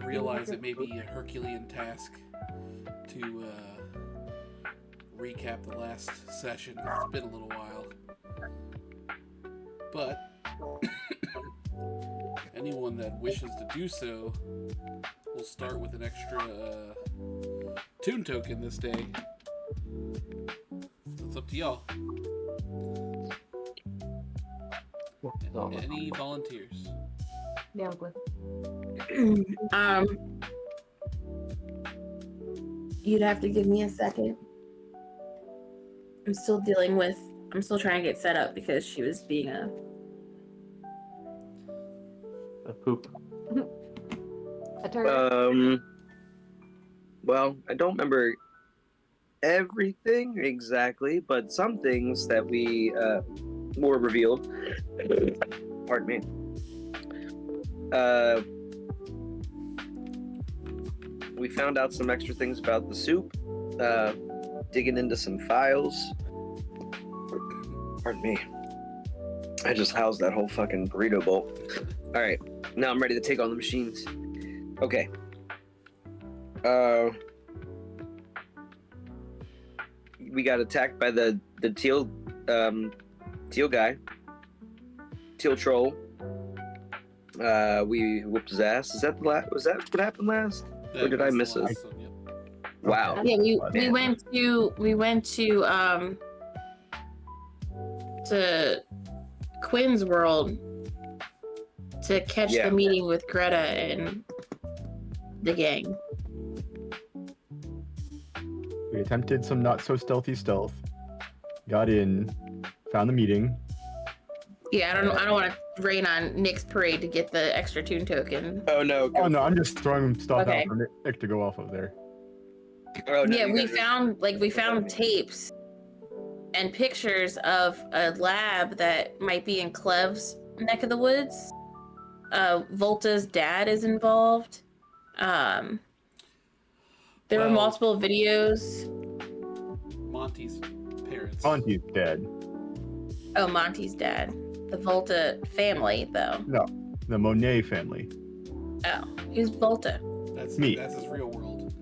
realize it may be a Herculean task to recap the last session. It's been a little while. But anyone that wishes to do so will start with an extra tune token this day. So it's up to y'all. Any volunteers? Yeah, you'd have to give me a second. I'm still trying to get set up because she was being a poop. A turd. Well, I don't remember everything exactly, but some things that we were revealed. Pardon me. We found out some extra things about the soup. Digging into some files. Pardon me. I just housed that whole fucking burrito bowl. All right, now I'm ready to take on the machines. Okay. We got attacked by the teal guy, teal troll. We whooped his ass. Was that what happened last? Or did I miss it? Yep. Wow. Yeah, we went to Quinn's world to catch the meeting with Greta and the gang. We attempted some not so stealthy stealth. Got in, found the meeting. Yeah, I don't want to rain on Nick's parade to get the extra tune token. Oh no! Oh no! I'm just throwing stuff out for Nick to go off of there. Oh, no, yeah, we found tapes and pictures of a lab that might be in Clev's neck of the woods. Volta's dad is involved. There were multiple videos. Monty's parents. Monty's dad. Oh, Monty's dad. The Volta family, though. No, the Monet family. Oh, who's Volta? That's me. That's his real world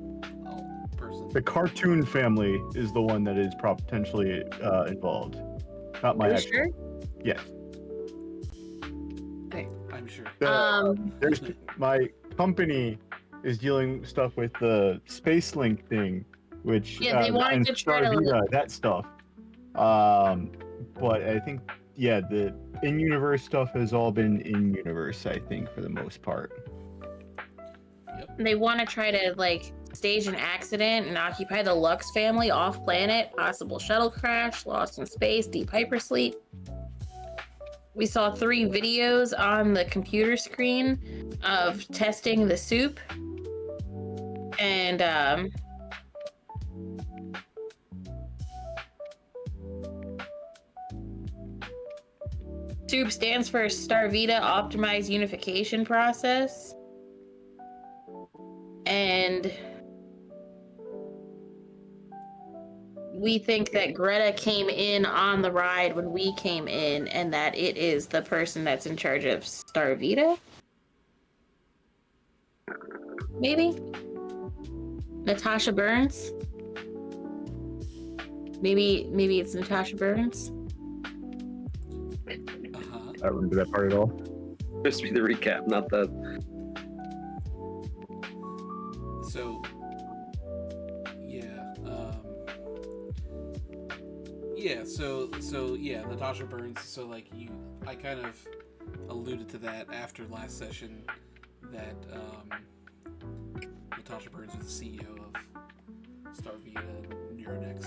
person. The cartoon family is the one that is potentially involved. Not my. Are you actual. sure? Yes. Okay. I'm sure. There's my company is dealing stuff with the Space Link thing, which they wanted to try to that stuff. But I think the in-universe stuff has all been in-universe, I think, for the most part. Yep. They want to try to stage an accident and occupy the Lux family off planet, possible shuttle crash, lost in space, deep hypersleep. We saw 3 videos on the computer screen of testing the soup. And SOUP stands for Starvita Optimized Unification Process. And we think that Greta came in on the ride when we came in, and that it is the person that's in charge of Starvita? Maybe? Natasha Burns? Maybe it's Natasha Burns? I don't remember that part at all. Supposed to be the recap, not the. So, Natasha Burns. So, I kind of alluded to that after last session that Natasha Burns was the CEO of Starvita and Neuronex,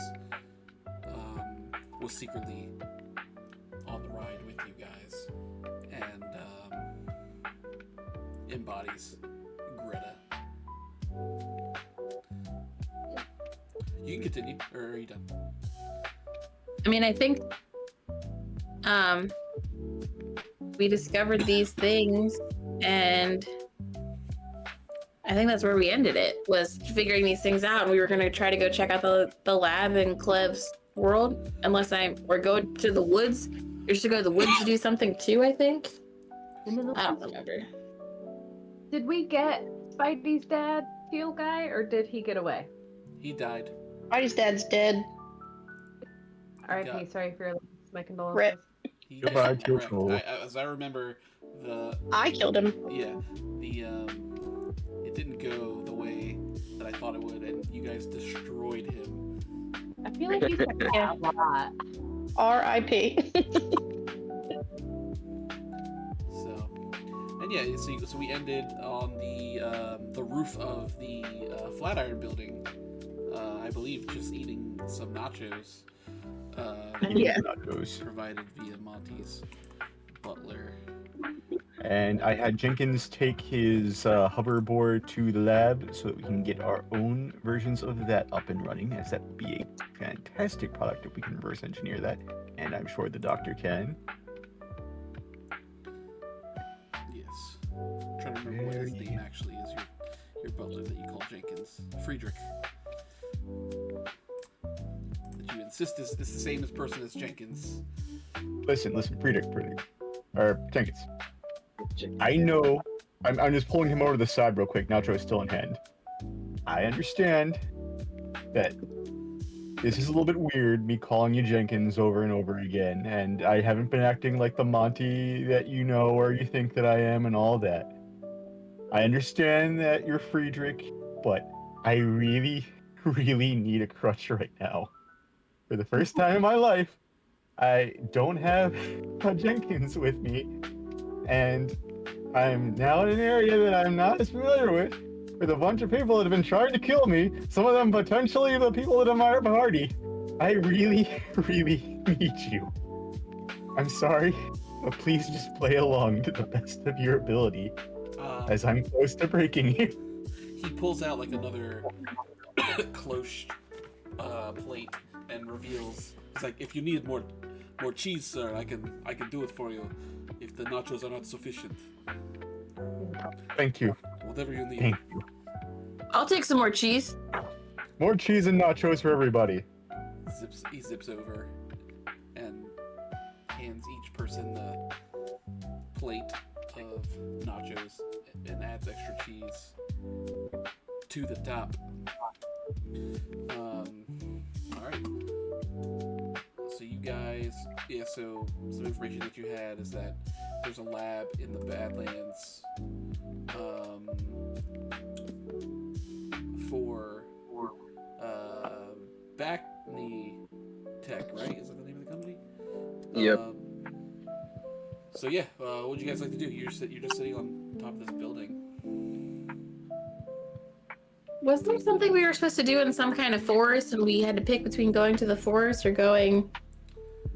was secretly on the ride with you guys and embodies Greta. You can continue, or are you done? I mean, I think we discovered these things, and I think that's where we ended it, was figuring these things out, and we were going to try to go check out the lab in Clev's world, or go to the woods. You're supposed to go to the woods to do something too, I think. I don't remember. Did we get Spidey's dad Teal guy, or did he get away? He died. Spidey's dad's dead. R.I.P. Sorry for your loss. My condolences. Rip. He Goodbye, got Teal wrecked. Troll. As I remember, I killed him. it didn't go the way that I thought it would, and you guys destroyed him. I feel like you said that a lot. R.I.P. So, and yeah, so we ended on the roof of the Flatiron building. I believe just eating some nachos. Yeah. Nachos. Provided via Monty's butler. And I had Jenkins take his hoverboard to the lab so that we can get our own versions of that up and running, as that would be a fantastic product if we can reverse engineer that. And I'm sure the doctor can. Yes. I'm trying to remember what his name actually is. Your butler that you call Jenkins. Friedrich. That you insist is the same as person as Jenkins. Listen, Friedrich. Or Jenkins. I know. I'm just pulling him over to the side real quick. Nacho is still in hand. I understand that this is a little bit weird, me calling you Jenkins over and over again, and I haven't been acting like the Monty that you know or you think that I am and all that. I understand that you're Friedrich, but I really, really need a crutch right now. For the first time in my life, I don't have a Jenkins with me, and I'm now in an area that I'm not as familiar with a bunch of people that have been trying to kill me, some of them potentially the people that are my party. I really, really need you. I'm sorry, but please just play along to the best of your ability, as I'm close to breaking you. He pulls out like another cloche plate and reveals. He's like, if you need more cheese, sir, I can do it for you. If the nachos are not sufficient. Thank you. Whatever you need. Thank you. I'll take some more cheese. More cheese and nachos for everybody. He zips over and hands each person the plate of nachos and adds extra cheese to the top. Alright. So you guys, so some information that you had is that there's a lab in the Badlands for back knee tech, right? Is that the name of the company? Yep. So yeah, what would you guys like to do? You're just sitting on top of this building. Was there something we were supposed to do in some kind of forest and we had to pick between going to the forest or going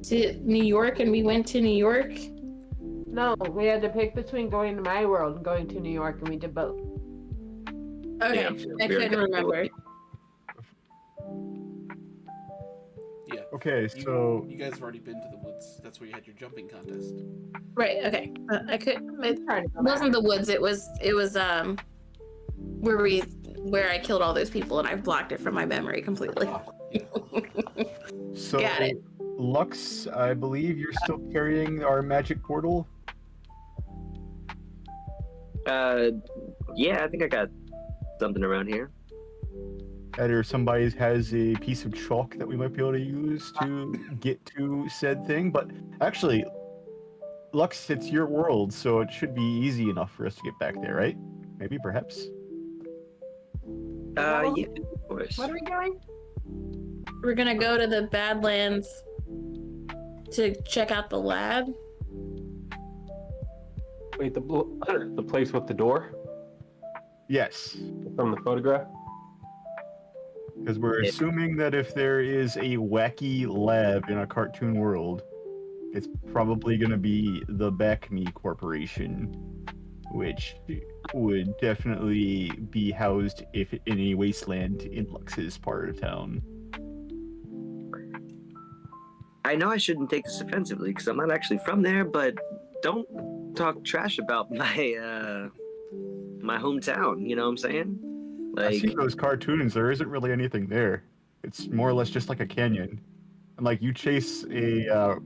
to New York, and we went to New York? No, we had to pick between going to my world and going to New York, and we did both. Okay, I couldn't remember. Yeah. Okay, so you guys have already been to the woods. That's where you had your jumping contest. Right, okay. I could. It Trying to go wasn't back. the woods. It was where I killed all those people, and I've blocked it from my memory completely. Yeah. so Got it. Lux, I believe you're still carrying our magic portal. Yeah, I think I got something around here. Either somebody has a piece of chalk that we might be able to use to get to said thing, but actually, Lux, it's your world, so it should be easy enough for us to get back there, right? Maybe, perhaps? Yeah, of course. What are we doing? We're gonna go to the Badlands to check out the lab. Wait, the place with the door Yes, from the photograph? because we're assuming that if there is a wacky lab in a cartoon world, it's probably going to be the Backme Corporation, which would definitely be housed if in a wasteland in Lux's part of town. I know I shouldn't take this offensively because I'm not actually from there, but don't talk trash about my my hometown. You know what I'm saying? I see Like, those cartoons. There isn't really anything there. It's more or less just like a canyon, and like you chase a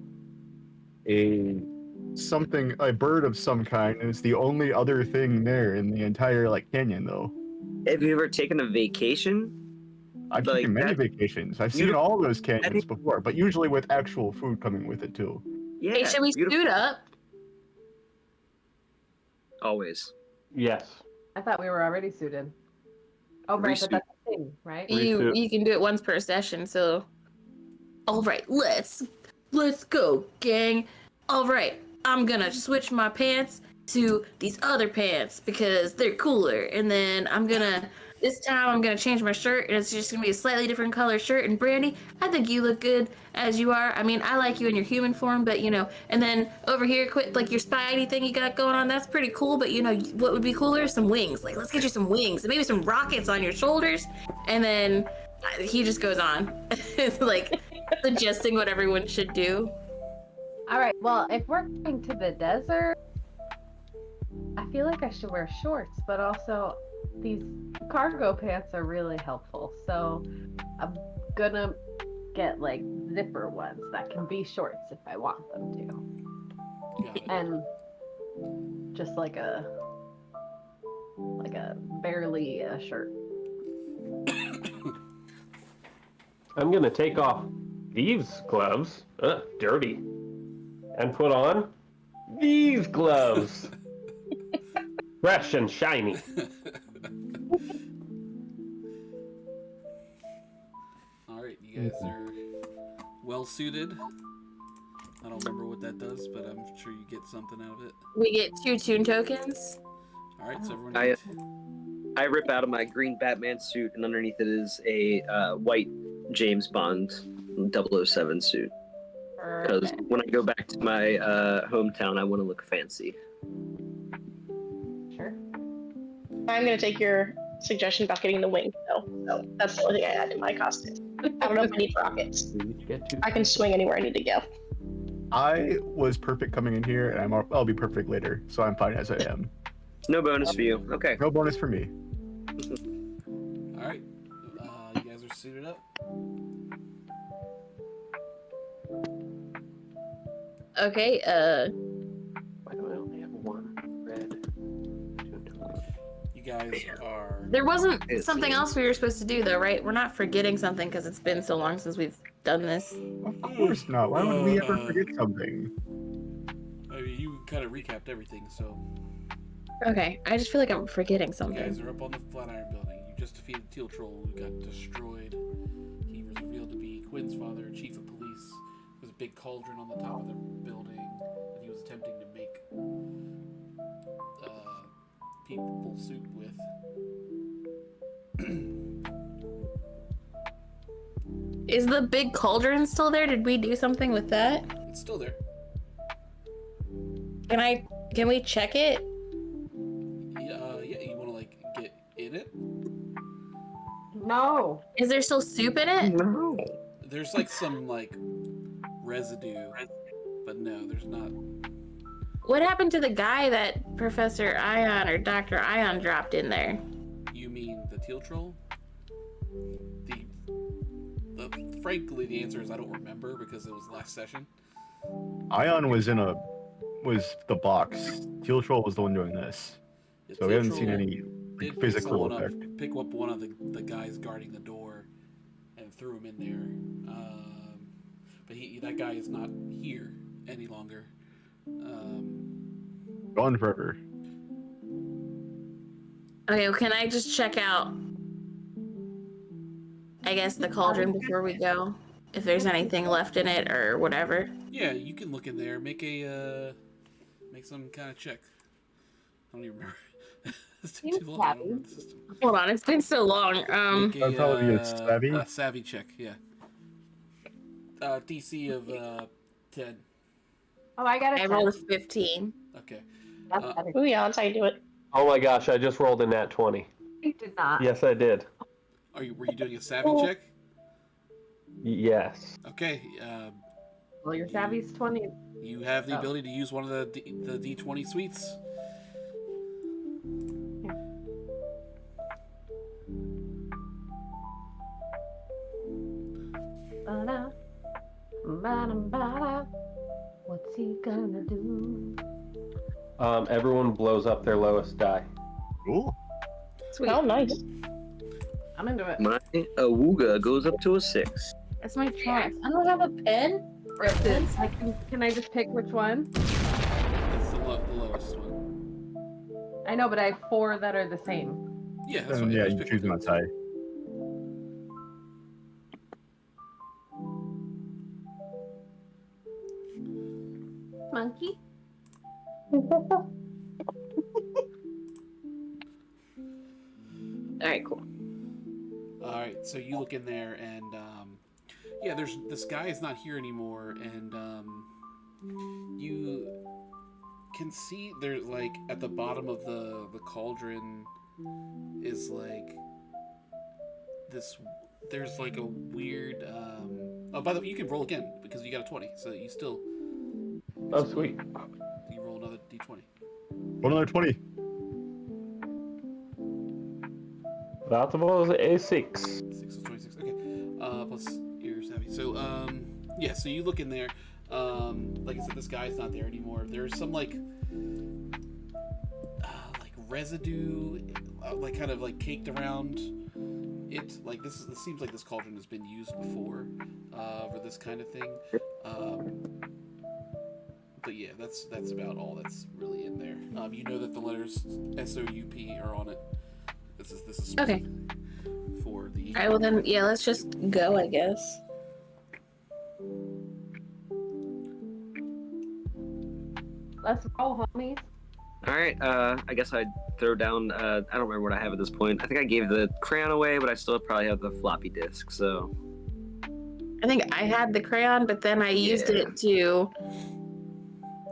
something, a bird of some kind, and it's the only other thing there in the entire like canyon, though. Have you ever taken a vacation? I've Like taken many that? vacations. I've You seen don't- all those Any- canyons before, but usually with actual food coming with it too. Yeah. Hey, should we beautiful. suit up? Always. Yes. I thought we were already suited. Oh, right, but Resuit. that's the thing, right? You can do it once per session, so all right, let's go, gang. All right, I'm gonna switch my pants to these other pants because they're cooler, and then this time I'm gonna change my shirt, and it's just gonna be a slightly different color shirt. And Brandy, I think you look good as you are. I mean, I like you in your human form, but you know. And then over here, quit like your Spidey thing you got going on. That's pretty cool, but you know what would be cooler? Some wings. Like, let's get you some wings, and maybe some rockets on your shoulders. And then he just goes on, it's like suggesting what everyone should do. All right. Well, if we're going to the desert, I feel like I should wear shorts, but also these cargo pants are really helpful. So I'm gonna get like zipper ones that can be shorts if I want them to, Got it. and just like a barely a shirt. I'm gonna take off these gloves, dirty, and put on these gloves, fresh and shiny. All right, you guys are well suited. I don't remember what that does, but I'm sure you get something out of it. We get 2 tune tokens. All right, so everyone. I rip out of my green Batman suit, and underneath it is a white James Bond 007 suit. Because Perfect. when I go back to my hometown, I want to look fancy. Sure. I'm gonna take your suggestion about getting the wings, though. So that's the only thing I add to my costume. I don't know if I need rockets. We each get 2. I can swing anywhere I need to go. I was perfect coming in here, and I'll be perfect later, so I'm fine as I am. No bonus for you. Okay. No bonus for me. All right, you guys are suited up. Okay, Why do I only have 1 red? 2 tokens. You guys are. there wasn't It's- something else we were supposed to do though, right? We're not forgetting something because it's been so long since we've done this. Of course not. Why would we ever forget something? I mean, you kind of recapped everything, so Okay, I just feel like I'm forgetting you guys something. are up on the Flatiron Building. You just defeated Teal Troll, who got destroyed. He was revealed to be Quinn's father, chief of police. There's a big cauldron on the top of the building that he was attempting to make people soup with. Is the big cauldron still there? Did we do something with that? It's still there. Can we check it? Yeah, you want to like get in it? No. Is there still soup in it? No. There's like some like residue, but no, there's not. What happened to the guy that Professor Ion or Dr. Ion dropped in there? You mean the Teal Troll? Frankly, the answer is I don't remember because it was last session. Ion was the box. Teal Troll was the one doing this. The So we Teal haven't seen Troll any did pick physical someone effect. pick up one of the guys guarding the door and threw him in there. But that guy is not here any longer. Gone forever. Okay, well, can I just check out, I guess, the cauldron before we go? If there's anything left in it or whatever. Yeah, you can look in there. Make some kind of check. I don't even remember. It's too long. I don't remember the system. Hold on, it's been so long. Make That'd probably be a savvy. Savvy check, yeah. DC of 10. Oh, I got I a rolled a 10. 15. Okay. That's uh, better. Ooh, yeah, that's how you do it. Oh my gosh, I just rolled a nat 20. You did not. Yes, I did. Were you doing a savvy check? Yes. Okay. Well, your savvy's 20. You have the Oh. ability to use one of the D20 suites. Ba-da, ba-da, ba-da. What's What's he gonna do? Everyone blows up their lowest die. Cool. Sweet. Oh, nice. I'm into it. My awooga goes up to a 6. That's my font. I don't have a pen or a pencil. Can I just pick which one? It's the lowest one. I know, but I have 4 that are the same. Yeah, that's And what yeah, just you pick choose the one two. side. Monkey? All right, cool. All right, so you look in there, and yeah, this guy is not here anymore, and you can see there's like at the bottom of the cauldron is like this. There's like a weird. Oh, by the way, you can roll again because you got a 20, so you still. Oh, sweet. You roll another d20. Roll another 20. That was a 6. 6 is 26. Okay. Plus your savvy. So yeah. So you look in there. Like I said, this guy's not there anymore. There's some like residue, like kind of like caked around it. Like this seems like this cauldron has been used before for this kind of thing. But yeah, that's about all that's really in there. You know that the letters SOUP are on it. This is Okay. for the. All right, well then, yeah, let's just go, I guess. Let's roll, homies. All right. I guess I'd throw down. I don't remember what I have at this point. I think I gave the crayon away, but I still probably have the floppy disk. So. I think I had the crayon, but then I used Yeah. it to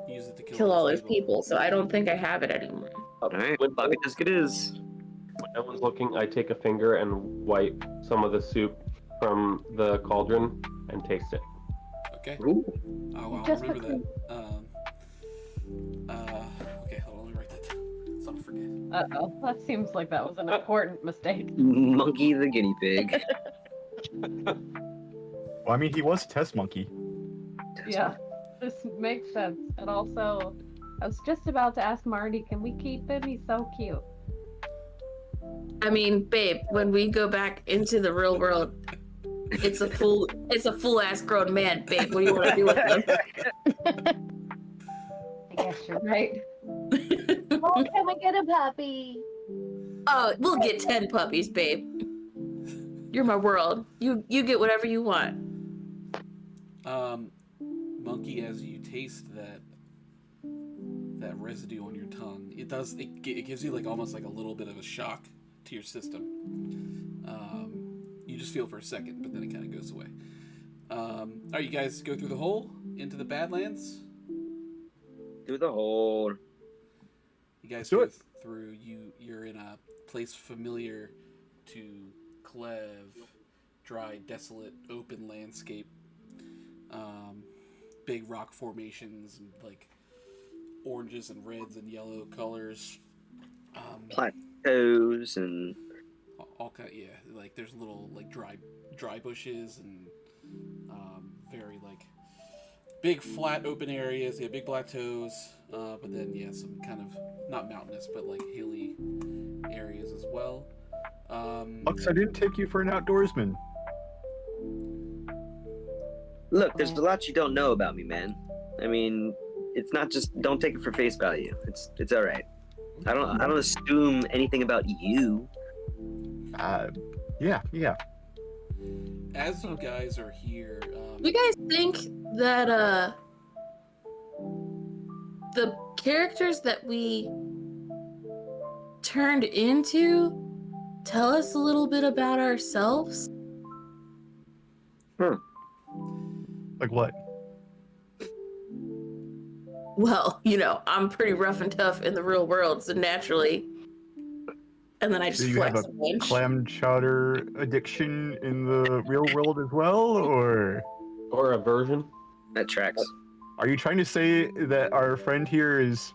Use it to kill all those people, so I don't think I have it anymore. All right. When, Floppy disk it is. when no one's looking, I take a finger and wipe some of the soup from the cauldron and taste it. Okay. Ooh. I'll Just remember between- that. Okay, hold on, let me write that down. So I don't forget. Uh-oh. That seems like that was an important mistake. Monkey the guinea pig. Well, I mean, he was a test monkey. Yeah. This makes sense. And also, I was just about to ask Marty, can we keep him? He's so cute. I mean, babe, when we go back into the real world, it's a full ass grown man, babe. What do you want to do with him? I guess you're right. Oh, can we get a puppy? Oh, we'll get 10 puppies, babe. You're my world. You get whatever you want. Monkey, as you taste that residue on your tongue, it gives you like almost like a little bit of a shock to your system. You just feel for a second, but then it kind of goes away. All right, you guys go through the hole into the Badlands. Through the hole. You guys Do go it. through. You're in a place familiar to Cleve, dry, desolate, open landscape. Big rock formations and like oranges and reds and yellow colors. Plateaus and. All kind, yeah. Like there's little like dry bushes and very like big flat open areas. Yeah, big plateaus. But then yeah, some kind of not mountainous but like hilly areas as well. Lux, I didn't take you for an outdoorsman. Look, there's a lot you don't know about me, man. I mean, it's not just don't take it for face value. It's all right. I don't assume anything about you. Yeah. As you guys are here, You guys think that the characters that we turned into tell us a little bit about ourselves? Like what? Well, you know, I'm pretty rough and tough in the real world, so naturally. And then I Do just you have flex a a bunch. clam chowder addiction in the real world as well, or Or a version. That tracks. are you trying to say that our friend here is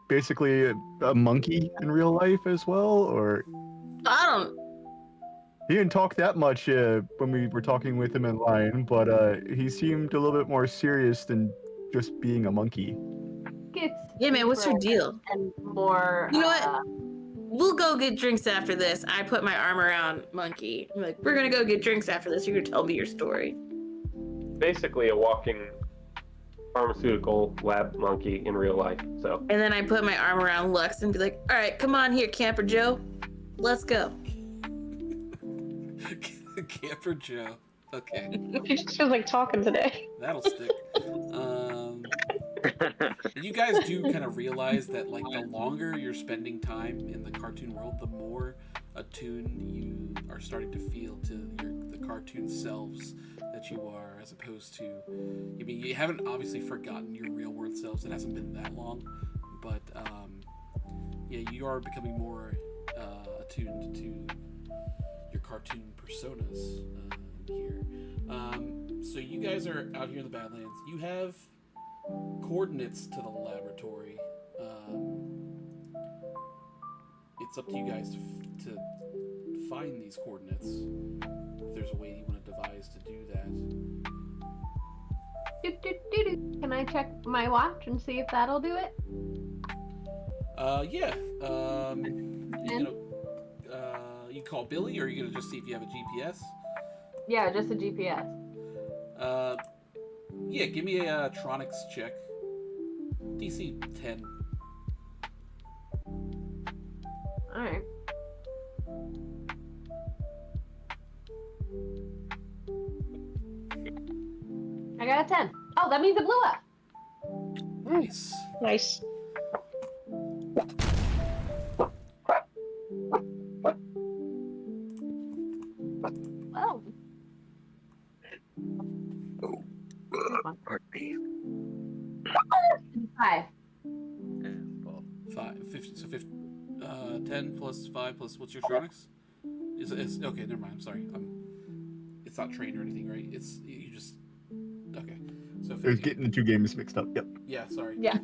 basically a monkey in real life as well, or I don't. he didn't talk that much when we were talking with him in line, but he seemed a little bit more serious than just being a monkey. It's Yeah, man, what's your deeper deal? And more. You know what? We'll go get drinks after this. I put my arm around Monkey. I'm like, we're gonna go get drinks after this. You're gonna tell me your story. Basically, a walking pharmaceutical lab monkey in real life. So. And then I put my arm around Lux and be like, all right, come on here, Camper Joe. Let's go. Camper Joe. Okay, She just feels like talking today. that'll stick. You guys do kind of realize that, like, the longer you're spending time in the cartoon world, the more attuned you are starting to feel to the cartoon selves that you are, as opposed to, I mean, you haven't obviously forgotten your real world selves. It hasn't been that long, but yeah, you are becoming more attuned to your cartoon personas here. So you guys are out here in the Badlands. You have coordinates to the laboratory. It's up to you guys to find these coordinates. If there's a way you want to devise to do that. Can I check my watch and see if that'll do it? Yeah. You call Billy, or are you gonna just see if you have a GPS? Yeah, just a GPS. Yeah. Give me a Tronics check. DC 10. All right. I got a 10. Oh, that means it blew up. Nice. Nice. Well. Pardon me. 5. 50, so 10 plus 5 plus, what's your Tronics? Is okay, never mind, I'm sorry. It's not trained or anything, right? It's, you just, okay. So 50. I was getting the two games mixed up. Yep. Yeah, sorry. Yeah.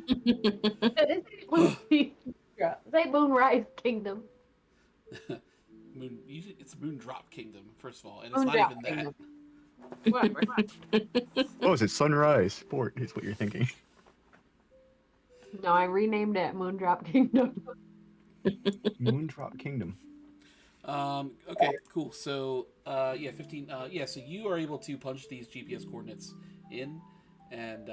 Say Moonrise Kingdom. It's Moondrop Kingdom, first of all, and it's Moondrop not even Kingdom. that. Whatever. Oh, is it Sunrise Sport? Is what you're thinking. No, I renamed it Moondrop Kingdom. Moondrop Kingdom. Okay, cool. So, yeah, 15. Yeah, so you are able to punch these GPS coordinates in, and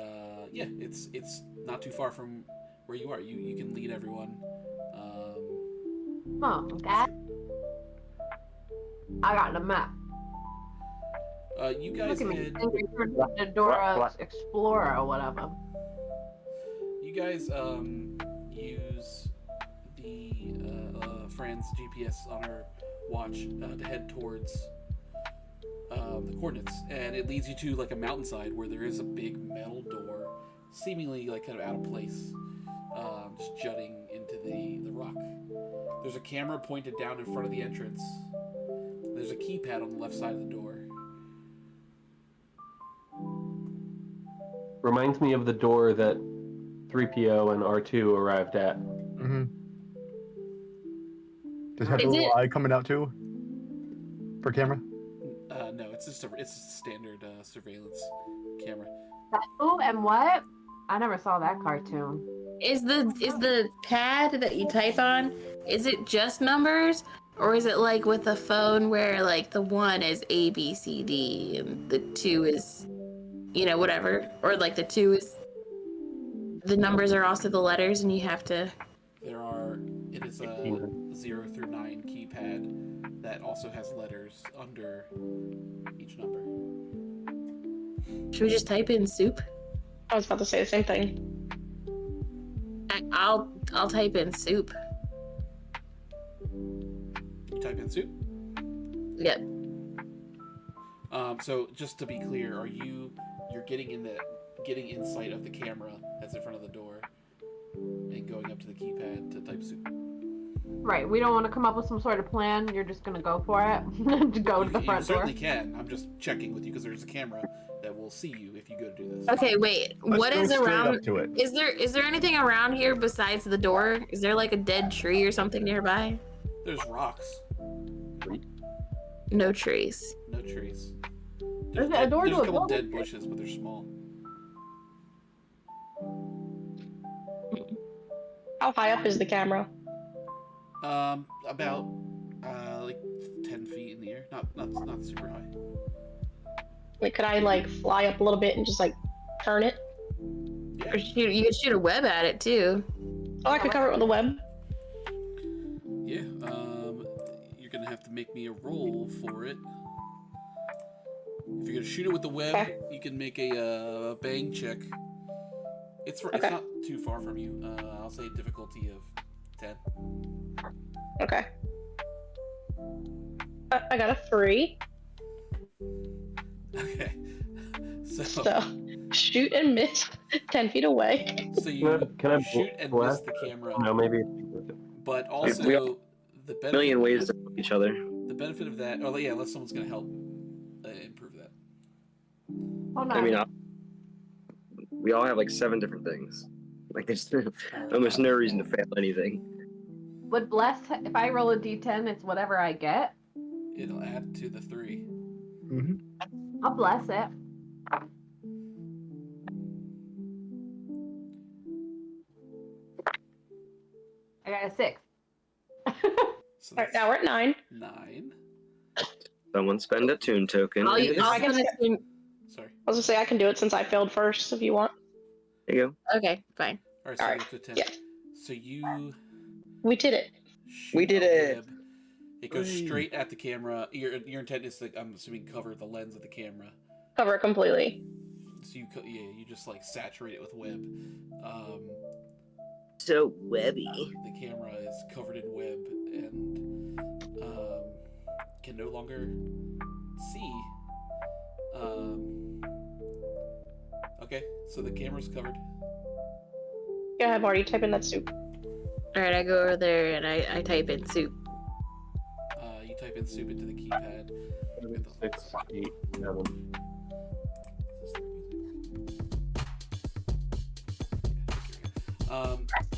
yeah, it's not too far from where you are. You can lead everyone. Oh, okay. I got the map. You guys Look at me. had. The Dora Explorer or whatever. You guys use the Fran's GPS on her watch to head towards the coordinates, and it leads you to like a mountainside where there is a big metal door, seemingly like kind of out of place, just jutting into the rock. There's a camera pointed down in front of the entrance. There's a keypad on the left side of the door. Reminds me of the door that 3PO and R2 arrived at. Mm-hmm. Does it have Is a little it- eye coming out too? For camera? No, it's just a standard surveillance camera. Who and what? I never saw that cartoon. Is the pad that you type on, is it just numbers? Or is it like with a phone where like the 1 is A, B, C, D and the 2 is, you know, whatever? Or like the 2 is, the numbers are also the letters and you have to... It is a 0 through 9 keypad that also has letters under each number. Should we just type in soup? I was about to say the same thing. I'll type in soup. You type in soup. Yep. So just to be clear, you're getting in sight of the camera that's in front of the door and going up to the keypad to type soup. Right, we don't want to come up with some sort of plan. You're just gonna go for it. To go to the You front door. certainly can. I'm just checking with you because there's a camera that will see you if you go to do this. Okay, wait. What Let's is go straight around? up to it. Is there anything around here besides the door? Is there like a dead tree or something nearby? There's rocks, No trees. no trees. There's a door There's to a a couple building. dead bushes, but they're small. How high up is the camera? About like 10 feet in the air. Not super high. Like, could I like fly up a little bit and just like turn it? Yeah. Or you could shoot a web at it too. Oh, I could cover it with a web. Yeah. You're gonna have to make me a roll for it. If you're gonna shoot it with the web, Okay. you can make a bang check. It's not too far from you. I'll say a difficulty of 10. Okay. I got a 3. Okay. So shoot and miss 10 feet away. So you Can I shoot and miss the camera, No, maybe. but We also the A benefit, million ways to help each other. the benefit of that. Oh yeah, unless someone's gonna help improve that. Hold on. I mean, we all have like 7 different things. Like there's almost no reason to fail anything. Would bless, if I roll a d10, it's whatever I get. It'll add to the 3. Mm-hmm. I'll bless it. I got a 6. So All right, now we're at 9. 9. Someone spend a tune token. I'll I can spend a tune. Sorry. I was gonna say I can do it since I failed first if you want. There you go. Okay, fine. All right. So All you're right, up to 10. yeah. So you. We did it. shoot We did a it. web. It goes Hooray. straight at the camera. Your intent is to, I'm assuming, cover the lens of the camera. Cover it completely. So you just like saturate it with web. So webby. The camera is covered in web and can no longer see. Okay, so the camera's covered. Go ahead, Marty. Type in that soup. All right, I go over there and I type in soup. You type in soup into the keypad. 6, 8, 7.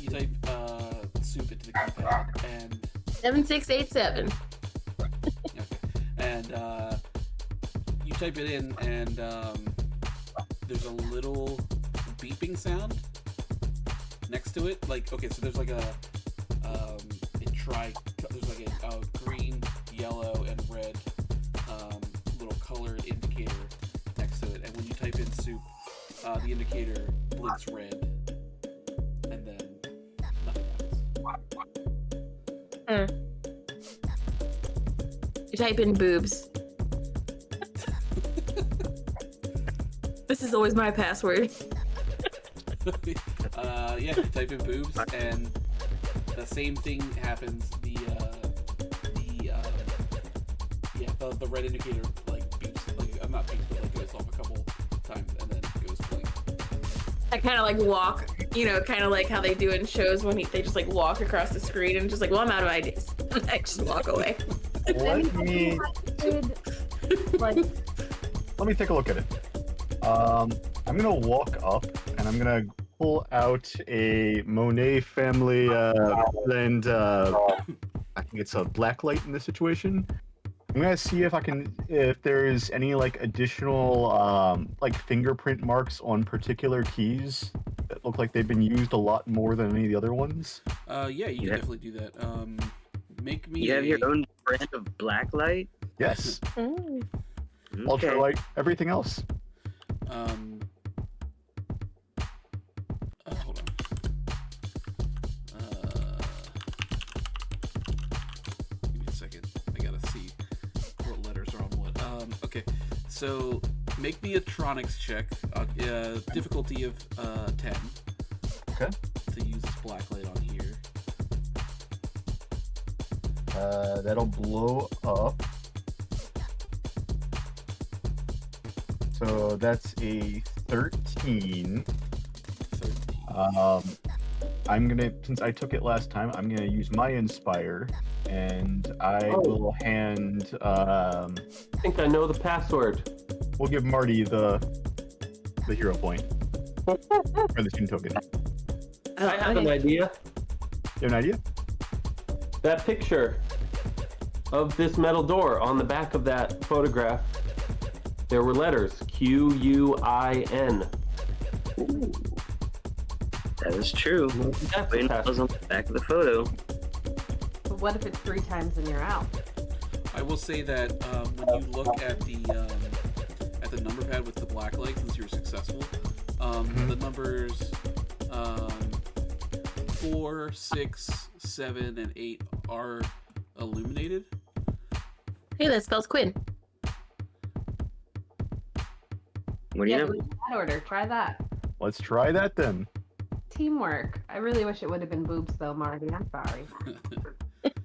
You type soup into the keypad and 7687. okay, and you type it in and there's a little beeping sound next to it. Like okay, so there's like a there's like a green, yellow, and red little colored indicator next to it, and when you type in soup, the indicator blinks red. And then nothing happens. You type in boobs. This is always my password. Yeah, you type in boobs, and the same thing happens. The red indicator like beeps, like I'm not beeps, but like goes off a couple times, and then goes blank. I kind of like walk, kind of like how they do in shows when they just like walk across the screen and just like, well, I'm out of ideas. I just walk away. Let me Like, take a look at it. I'm gonna walk up and I'm gonna pull out a Monet family blend. I think it's a black light in this situation. I'm gonna see if there's any like additional like fingerprint marks on particular keys that look like they've been used a lot more than any of the other ones. Yeah, you can definitely do that. Make me. You have your own brand of blacklight? Yes, Mm. Okay. ultralight, everything else. Hold on. Give me a second. I gotta see what letters are on what. Okay. So make me a tronics check. Difficulty of 10. Okay. To use this black light on here. That'll blow up. So that's a 13. 13. I'm gonna, since I took it last time, I'm gonna use my inspire, and I will hand. I think I know the password. We'll give Marty the hero point or the tune token. I have an idea. You have an idea? That picture of this metal door on the back of that photograph, there were letters Quin. That is true. That's Wind a was on the back of the photo. But what if it's 3 times and you're out? I will say that when you look at the number pad with the black light, since you're successful, the numbers 4, 6, 7, and 8 are illuminated. Hey, that spells Quinn. What do you know? In that order. Try that. Let's try that then. Teamwork. I really wish it would have been boobs though, Marty. I'm sorry.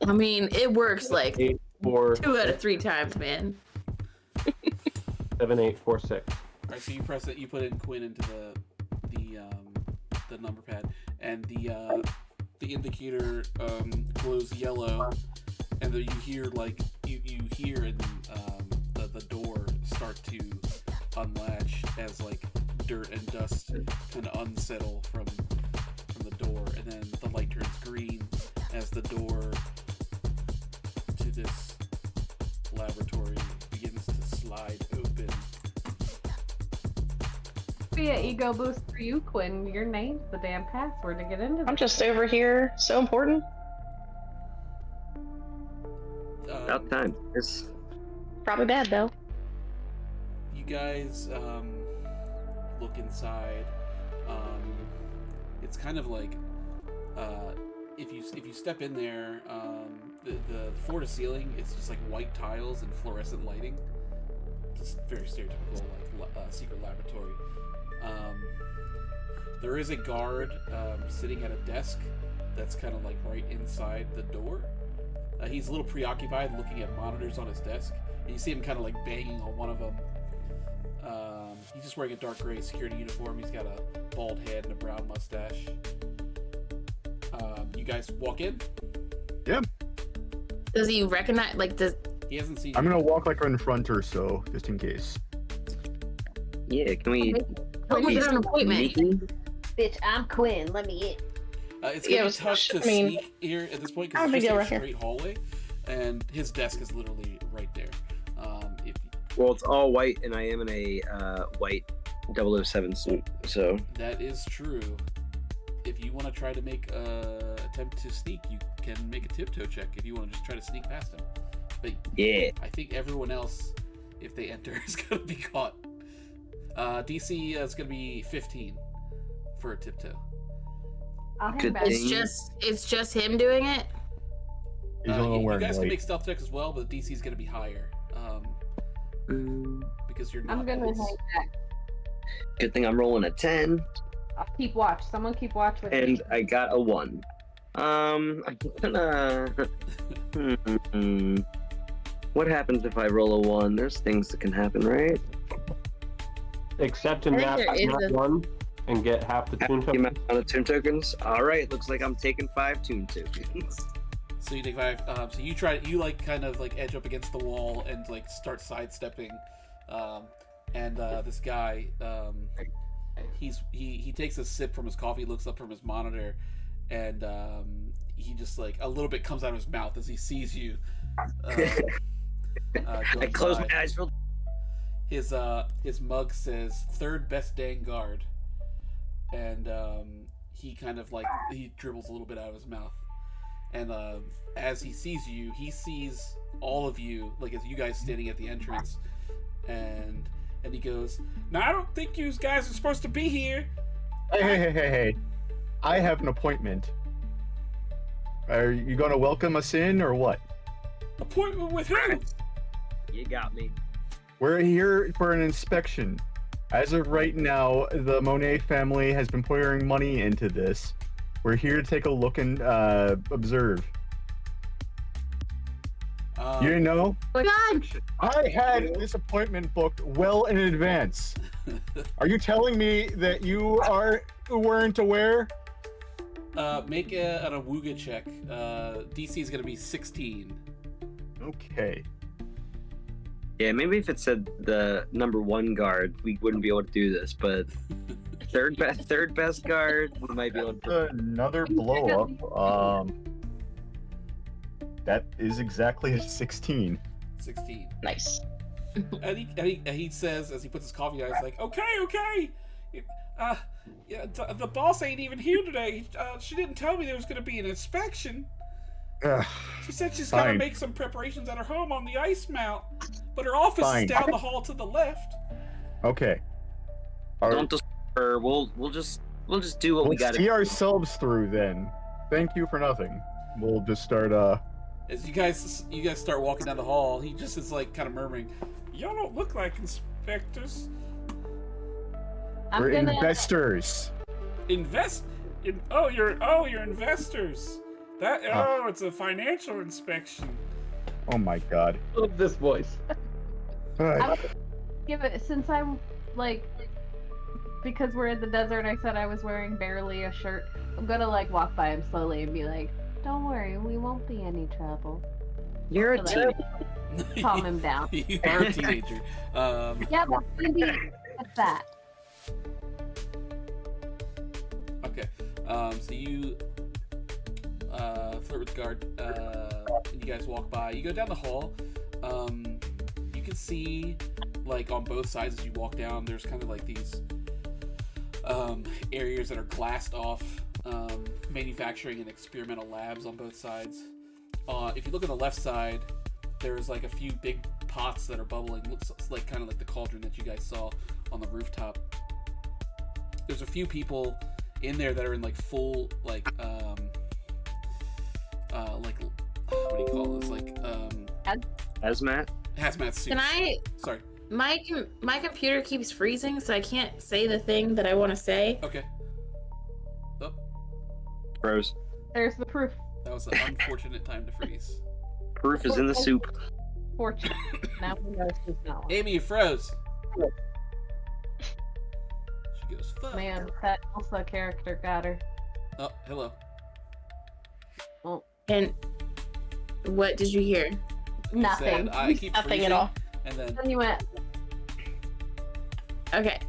I mean, it works like 8, 4, 2 out of 3 times, man. 7, 8, 4, 6. All right, so you press it. You put in Quinn into the number pad, and the indicator glows yellow, and then you hear like you hear and the door start to unlatch as like dirt and dust kind of unsettle from the door, and then the light turns green as the door to this laboratory begins to slide open. Be an ego boost for you, Quinn. Your name's the damn password to get into I'm this. just over here. So important. About time. It's Probably bad though. You guys look inside. It's kind of like if you step in there, the floor to ceiling is just like white tiles and fluorescent lighting. Just very stereotypical like secret laboratory. There is a guard sitting at a desk that's kind of like right inside the door. He's a little preoccupied looking at monitors on his desk, and you see him kind of like banging on one of them. He's just wearing a dark gray security uniform. He's got a bald head and a brown mustache. You guys walk in. Yeah. Does he recognize, like, does... He hasn't seen I'm you. gonna walk like in front or so, just in case. yeah. Can we? Oh, we got an appointment. sneaky? Bitch, I'm Quinn. Let me in. It's Yeah, gonna it be was- tough to I mean, sneak here at this point not a because big it's deal just a right here. straight hallway, and his desk is literally right there. If Well, it's all white, and I am in a white 007 suit. So that is true, if you want to try to make a attempt to sneak, you can make a tiptoe check if you want to just try to sneak past him. But yeah. I think everyone else, if they enter, is gonna be caught. DC is gonna be 15 for a tiptoe. I'll hang Good back. thing. It's just him doing it? He's only You wearing guys can white. make stealth checks as well, but DC is gonna be higher because you're not. I'm gonna always- hang back. Good thing I'm rolling a 10, I'll keep watch. Someone keep watch with me. and I got a 1. I'm gonna. What happens if I roll a 1? There's things that can happen, right? Except in I think that, there is that a- one and get half the tune The tokens. amount of tune tokens. All right, looks like I'm taking 5 tune tokens. So you take 5. So you try. You like kind of like edge up against the wall and like start sidestepping. And this guy, he takes a sip from his coffee, looks up from his monitor, and he just like a little bit comes out of his mouth as he sees you. I going close by. my eyes real. His mug says "Third best dang guard," and he kind of like he dribbles a little bit out of his mouth, and as he sees you, he sees all of you, like as you guys standing at the entrance, and he goes, "Now I don't think you guys are supposed to be here." Hey. I have an appointment. Are you gonna welcome us in or what? Appointment with who? You got me. We're here for an inspection. As of right now, the Monet family has been pouring money into this. We're here to take a look and observe. You didn't know? Oh my god! I had this appointment booked well in advance. Are you telling me that you weren't aware? Make an awooga check. DC is gonna be 16. Okay. Yeah, maybe if it said the number 1 guard, we wouldn't be able to do this. But third best guard, we might be able to. Another blow up. That is exactly a 16. 16. Nice. And he says, as he puts his coffee down, he's like, okay, Yeah, the boss ain't even here today. She didn't tell me there was gonna be an inspection. Ugh, She said she's gotta Fine. make some preparations at her home on the ice mount, but her office Fine. is down the hall to the left. okay. All right, Don't disturb her. We'll just do what we let's got see to. ourselves through then. Thank you for nothing. We'll just start. As you guys start walking down the hall, he just is like kind of murmuring, "Y'all don't look like inspectors. I'm We're gonna. investors. You're investors. It's a financial inspection." Oh my god. Love this voice. Ugh. Give it, since I'm like, because we're in the desert, I said I was wearing barely a shirt. I'm gonna like walk by him slowly and be like, "Don't worry, we won't be any trouble." You're a So teen. that- Calm him down. You are a teenager. Yeah, but maybe it's that. Okay. So you flirt with the guard. And you guys walk by. You go down the hall. You can see, like, on both sides as you walk down, there's kind of like these areas that are glassed off, manufacturing and experimental labs on both sides. If you look on the left side, there's like a few big pots that are bubbling. Looks like kind of like the cauldron that you guys saw on the rooftop. There's a few people in there that are in like full like what do you call this, like Hazmat. hazmat suits. Can I? Sorry. My computer keeps freezing, so I can't say the thing that I want to say. Okay. Oh, Froze. There's the proof. that was an unfortunate time to freeze. Proof is in the soup. Fortune. Now we know she's not one. Amy, you froze. She goes, fuck. Man, that Elsa character got her. Oh, hello. And what did you hear? You Nothing. said, I keep Nothing freezing, at all. And then Then you went, Okay.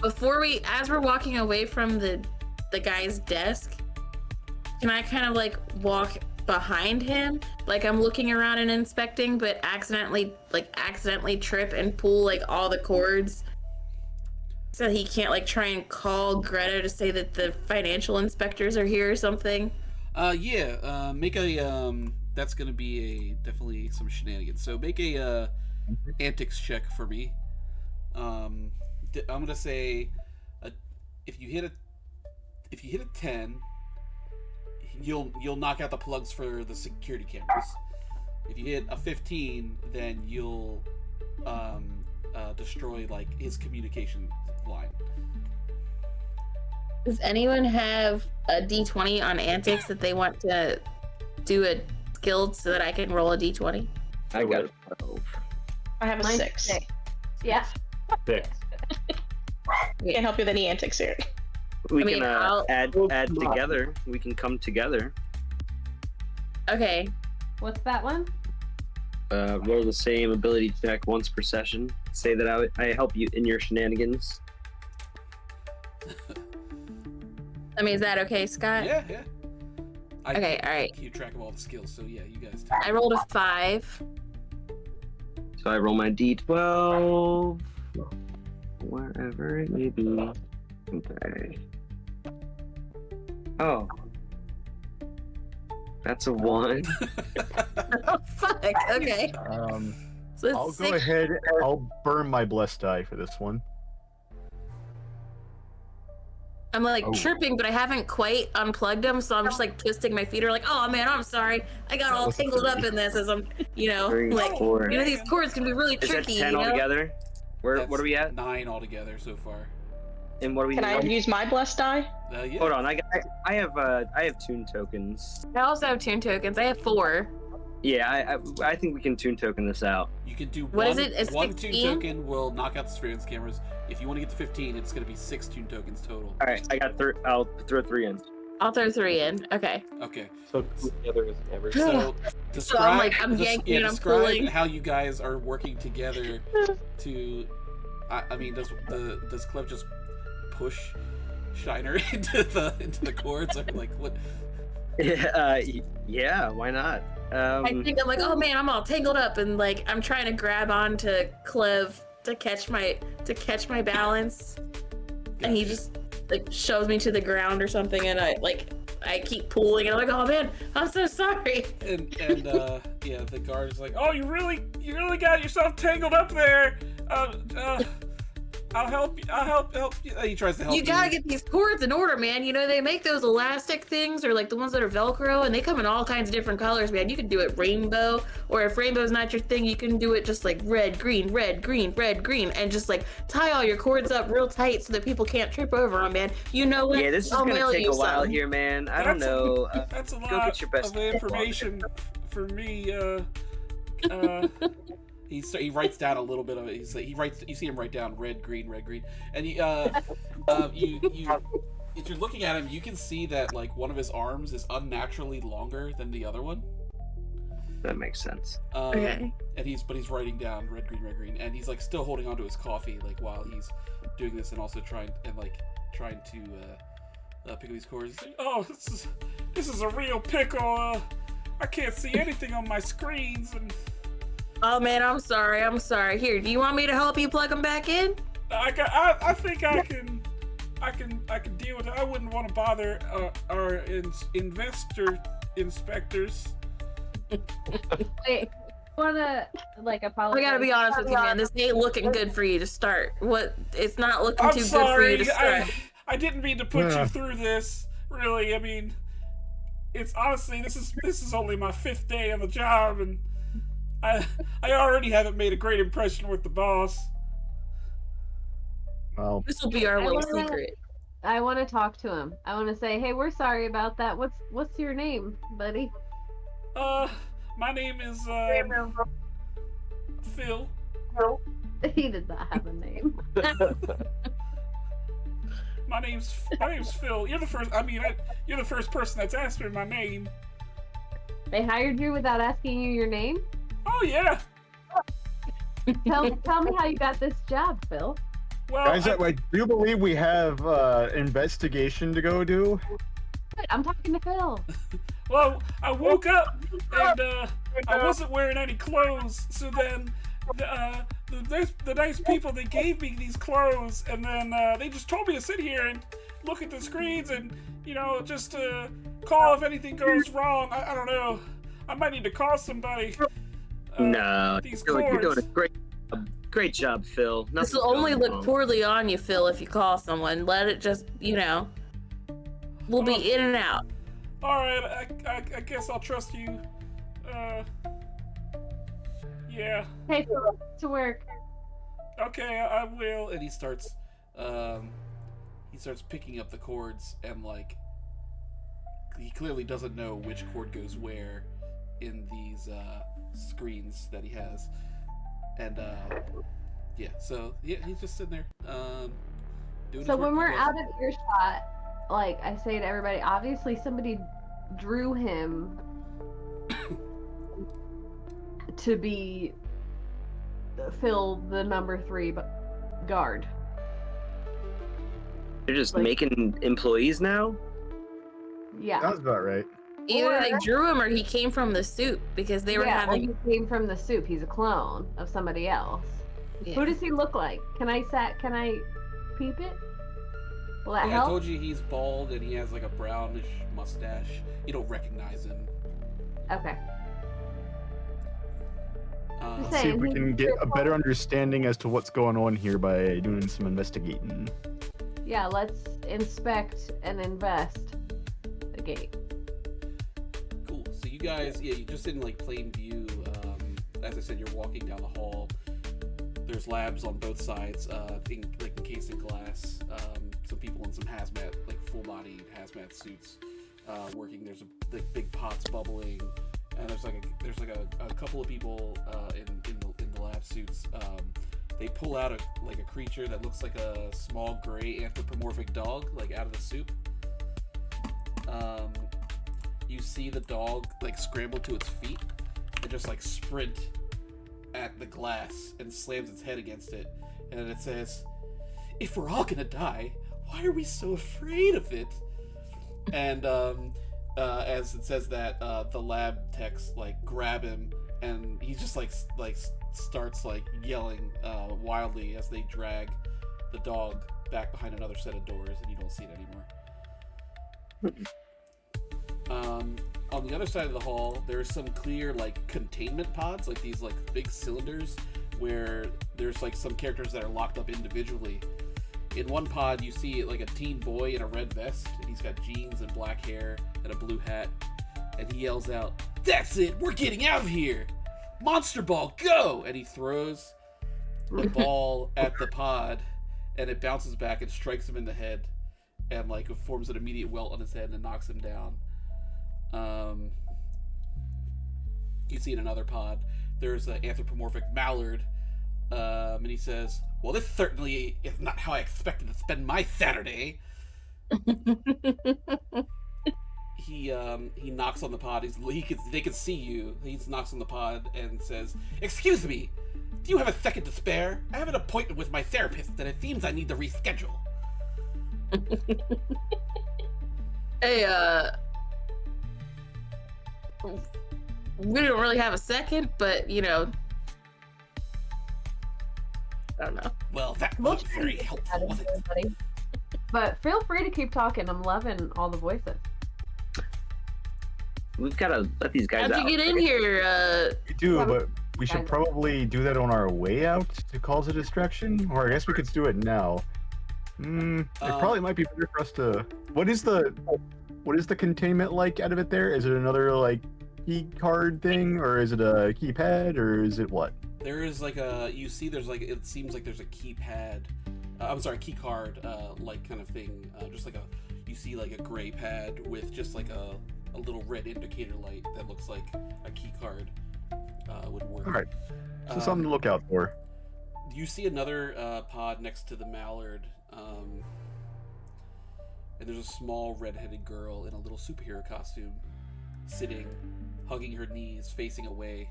Before as we're walking away from the guy's desk, can I kind of like walk behind him? Like I'm looking around and inspecting, but accidentally trip and pull like all the cords, so he can't like try and call Greta to say that the financial inspectors are here or something. make a that's gonna be definitely some shenanigans. So make a antics check for me. I'm gonna say if you hit a 10, you'll knock out the plugs for the security cameras. If you hit a 15, then you'll destroy like his communication line. Does anyone have a D20 on antics that they want to do a skill so that I can roll a D20? I got it. 12. I have a mine's 6. Yeah. 6. Can't help you with any antics here. We I mean, can I'll- add together. We can come together. Okay. What's that one? Roll the same ability check once per session. Say that I help you in your shenanigans. I mean, is that okay, Scott? Yeah. Okay, all right. Keep track of all the skills, so yeah, you guys. I rolled a 5. So I roll my d12. Wherever it may be. Okay. Oh. That's a 1. Oh, fuck. Okay. So it's I'll go 6. ahead. I'll burn my blessed die for this one. I'm like Oh. tripping, but I haven't quite unplugged them, so I'm just like twisting my feet. Or like, oh man, I'm sorry. I got all was a tangled up 3. in this as I'm, Three, like, 4. these cords can be really Is that tricky. 10 altogether? What are we at? 9 altogether so far. And what are we Can I doing? use my blessed die? Yeah. Hold on, I have tune tokens. I also have tune tokens. I have 4. Yeah, I think we can tune token this out. You can do What one, is it? It's one 15? tune token will knock out the surveillance cameras. If you want to get to 15, it's going to be 6 tune tokens total. All right, I got I'll throw 3 in. I'll throw 3 in. Okay. Okay. So together is never. So describe, I'm like, I'm yanking and I'm describe pulling. how you guys are working together to. I mean, does Clef just push Shiner into the cords, or like what? Yeah, why not? I think I'm like, oh man, I'm all tangled up, and like I'm trying to grab onto Cleve to catch my balance, and he just like shoves me to the ground or something, and I keep pulling, and I'm like, oh man, I'm so sorry. And yeah, the guard is like, oh, you really got yourself tangled up there. I'll help you. He tries to help you. You gotta get these cords in order, man. You know, they make those elastic things, or like the ones that are Velcro, and they come in all kinds of different colors, man. You can do it rainbow, or if rainbow's not your thing, you can do it just like red, green, red, green, red, green, and just like tie all your cords up real tight so that people can't trip over them, man. You know what? Yeah, this is gonna take a while here, man. I don't know. That's a go lot get your best of information for me. He writes down a little bit of it. You see him write down red, green, and he if you're looking at him, you can see that like one of his arms is unnaturally longer than the other one. That makes sense. Okay. And he's writing down red, green, and he's like still holding onto his coffee like while he's doing this, and also trying to pick these cords. Oh, this is a real pickle. I can't see anything on my screens and. Oh man, I'm sorry. Here, do you want me to help you plug them back in? I think I can deal with it. I wouldn't want to bother our investor inspectors. Wait, wanna like apologize? I gotta be honest with you, man. This ain't looking good for you to start. It's not looking I'm too sorry. good for you to start. I didn't mean to put you through this. Really, I mean, it's honestly this is only my 5th day on the job, and I already haven't made a great impression with the boss. Well, This will be our little secret. I want to talk to him. I want to say, hey, we're sorry about that. What's your name, buddy? My name is Phil. He did not have a name. My name's Phil. You're the first. I mean, you're the first person that's asked me my name. They hired you without asking you your name? Oh yeah. Tell me how you got this job, Phil. Well, guys, do you believe we have investigation to go do? I'm talking to Phil. Well, I woke up and I wasn't wearing any clothes. So then the nice people, they gave me these clothes, and then they just told me to sit here and look at the screens and just call if anything goes wrong. I don't know. I might need to call somebody. No, these you're doing cords. a great job, Phil. This will only look poorly on you, Phil, if you call someone. Let it just, we'll be in and out. All right, I guess I'll trust you. Yeah. Hey, Phil, to work. Okay, I will. And he starts picking up the cords, and like he clearly doesn't know which cord goes where in these screens that he has. And so he's just sitting there doing So his work. when we're out of earshot, like I say to everybody, obviously somebody drew him to be Phil, the number 3 guard. You're just making employees now? Yeah. Sounds about right. Either they drew him or he came from the soup because they were having. He came from the soup. He's a clone of somebody else. Yeah. Who does he look like? Can I peep it? Will that I help? told you he's bald and he has like a brownish mustache. You don't recognize him. Okay. Let's see if we can get a better understanding as to what's going on here by doing some investigating. Yeah, let's inspect and investigate. Cool. So you guys, you're just in like plain view. As I said, you're walking down the hall. There's labs on both sides, encased in glass. Some people in some hazmat, like full-body hazmat suits, working. There's big pots bubbling, and there's a couple of people in the lab suits. They pull out a creature that looks like a small gray anthropomorphic dog, like out of the soup. You see the dog like scramble to its feet and just like sprint at the glass and slams its head against it, and then it says, "If we're all gonna die, why are we so afraid of it?" And as it says that the lab techs like grab him, and he just like starts like yelling wildly as they drag the dog back behind another set of doors, and you don't see it anymore. On the other side of the hall, there's some clear like containment pods, like these like big cylinders where there's like some characters that are locked up individually. In one pod, you see like a teen boy in a red vest, and he's got jeans and black hair and a blue hat, and he yells out, "That's it! We're getting out of here! Monster Ball, go!" And he throws the ball at the pod, and it bounces back and strikes him in the head, and like it forms an immediate welt on his head and knocks him down. You see in another pod, there's an anthropomorphic mallard, and he says, "Well, this certainly is not how I expected to spend my Saturday." He knocks on the pod. They can see you. He knocks on the pod and says, "Excuse me, do you have a second to spare? I have an appointment with my therapist, and it seems I need to reschedule." Hey, we don't really have a second, but you know, I don't know. Well, that was very helpful, wasn't it? Everybody. But feel free to keep talking. I'm loving all the voices. We've got to let these guys out. How'd you get in here? We do, Yeah, but we should probably do that on our way out to cause a distraction, or I guess we could do it now. It probably might be better for us to. What is the containment like out of it? There is it another like key card thing, or is it a keypad, or is it what? There is like there's like, it seems like there's a keypad, key card, like kind of thing, just like you see like a gray pad with just like a little red indicator light that looks like a key card would work. All right, so something to look out for. You see another pod next to the mallard, and there's a small red-headed girl in a little superhero costume, sitting, hugging her knees, facing away.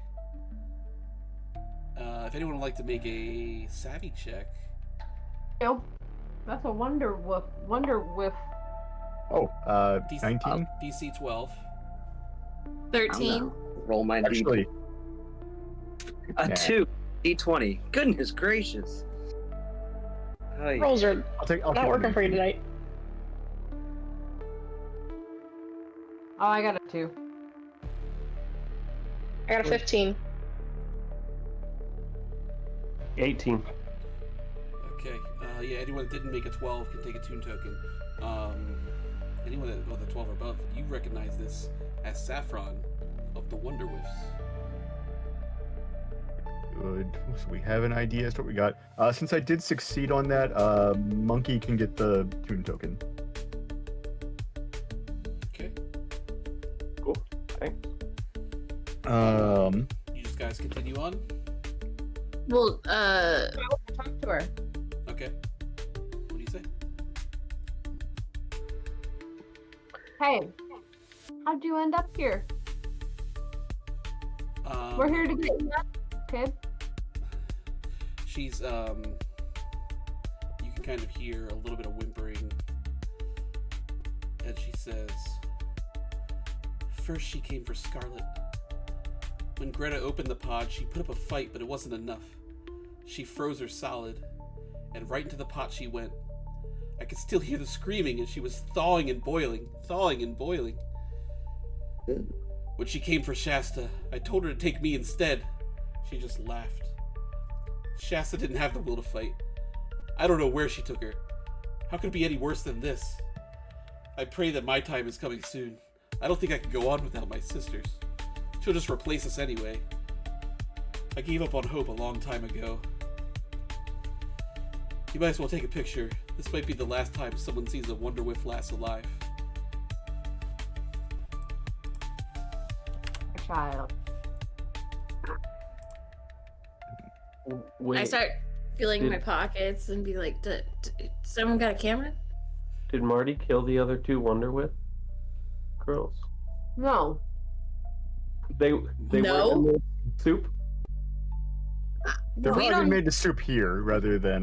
If anyone would like to make a savvy check. Nope. That's a wonder whiff. Oh, DC, 19? DC 12. 13. Roll my Actually, a yeah. 2 D20. Goodness gracious. Ay. Rolls are I'll not working for you tonight. Oh, I got a 2. I got a 15. 18. Okay. Yeah, anyone that didn't make a 12 can take a tune token. Anyone that with a 12 or above, you recognize this as Saffron of the Wonder Whiffs. Good. So we have an idea as to what we got. Since I did succeed on that, Monkey can get the tune token. Okay. Cool. Thanks. You just guys continue on. Well, Talk to her. Okay. What do you say? Hey, how'd you end up here? We're here to get you up, kid. She's you can kind of hear a little bit of whimpering, and she says, "First she came for Scarlet. When Greta opened the pod, she put up a fight, but it wasn't enough. She froze her solid, and right into the pot she went. I could still hear the screaming as she was thawing and boiling. When she came for Shasta, I told her to take me instead. She just laughed. Shasta didn't have the will to fight. I don't know where she took her. How could it be any worse than this? I pray that my time is coming soon. I don't think I can go on without my sisters. She'll just replace us anyway. I gave up on hope a long time ago. You might as well take a picture. This might be the last time someone sees a Wonder Whiff lass alive." Child. Wait, I start feeling my pockets and be like, someone got a camera? did Marty kill the other two Wonder Whiff girls? No. They No. were in the soup? They're We probably don't- made to soup here rather than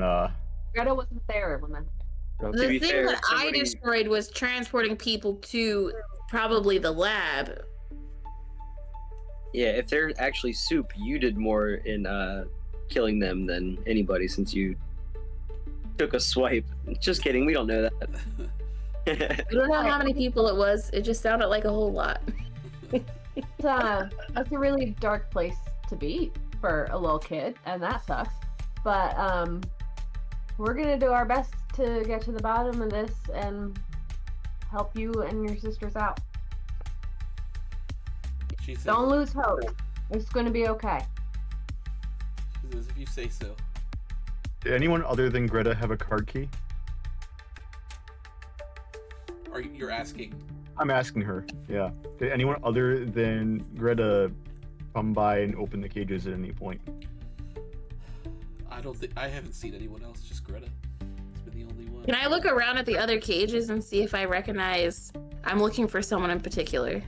Greta wasn't there when that. The be thing fair, that I somebody- destroyed was transporting people to probably the lab. Yeah, if they're actually soup, you did more in killing them than anybody since you took a swipe. Just kidding, we don't know that. I don't know how many people it was. It just sounded like a whole lot. That's a really dark place to be for a little kid, and that sucks. But we're gonna do our best to get to the bottom of this and help you and your sisters out. She says, Don't lose hope. It's gonna be okay. she says, if you say so. Did anyone other than Greta have a card key? You're asking? I'm asking her. Yeah. Did anyone other than Greta come by and open the cages at any point? I haven't seen anyone else. Just Greta. It's been the only one. Can I look around at the other cages and see if I recognize? I'm looking for someone in particular.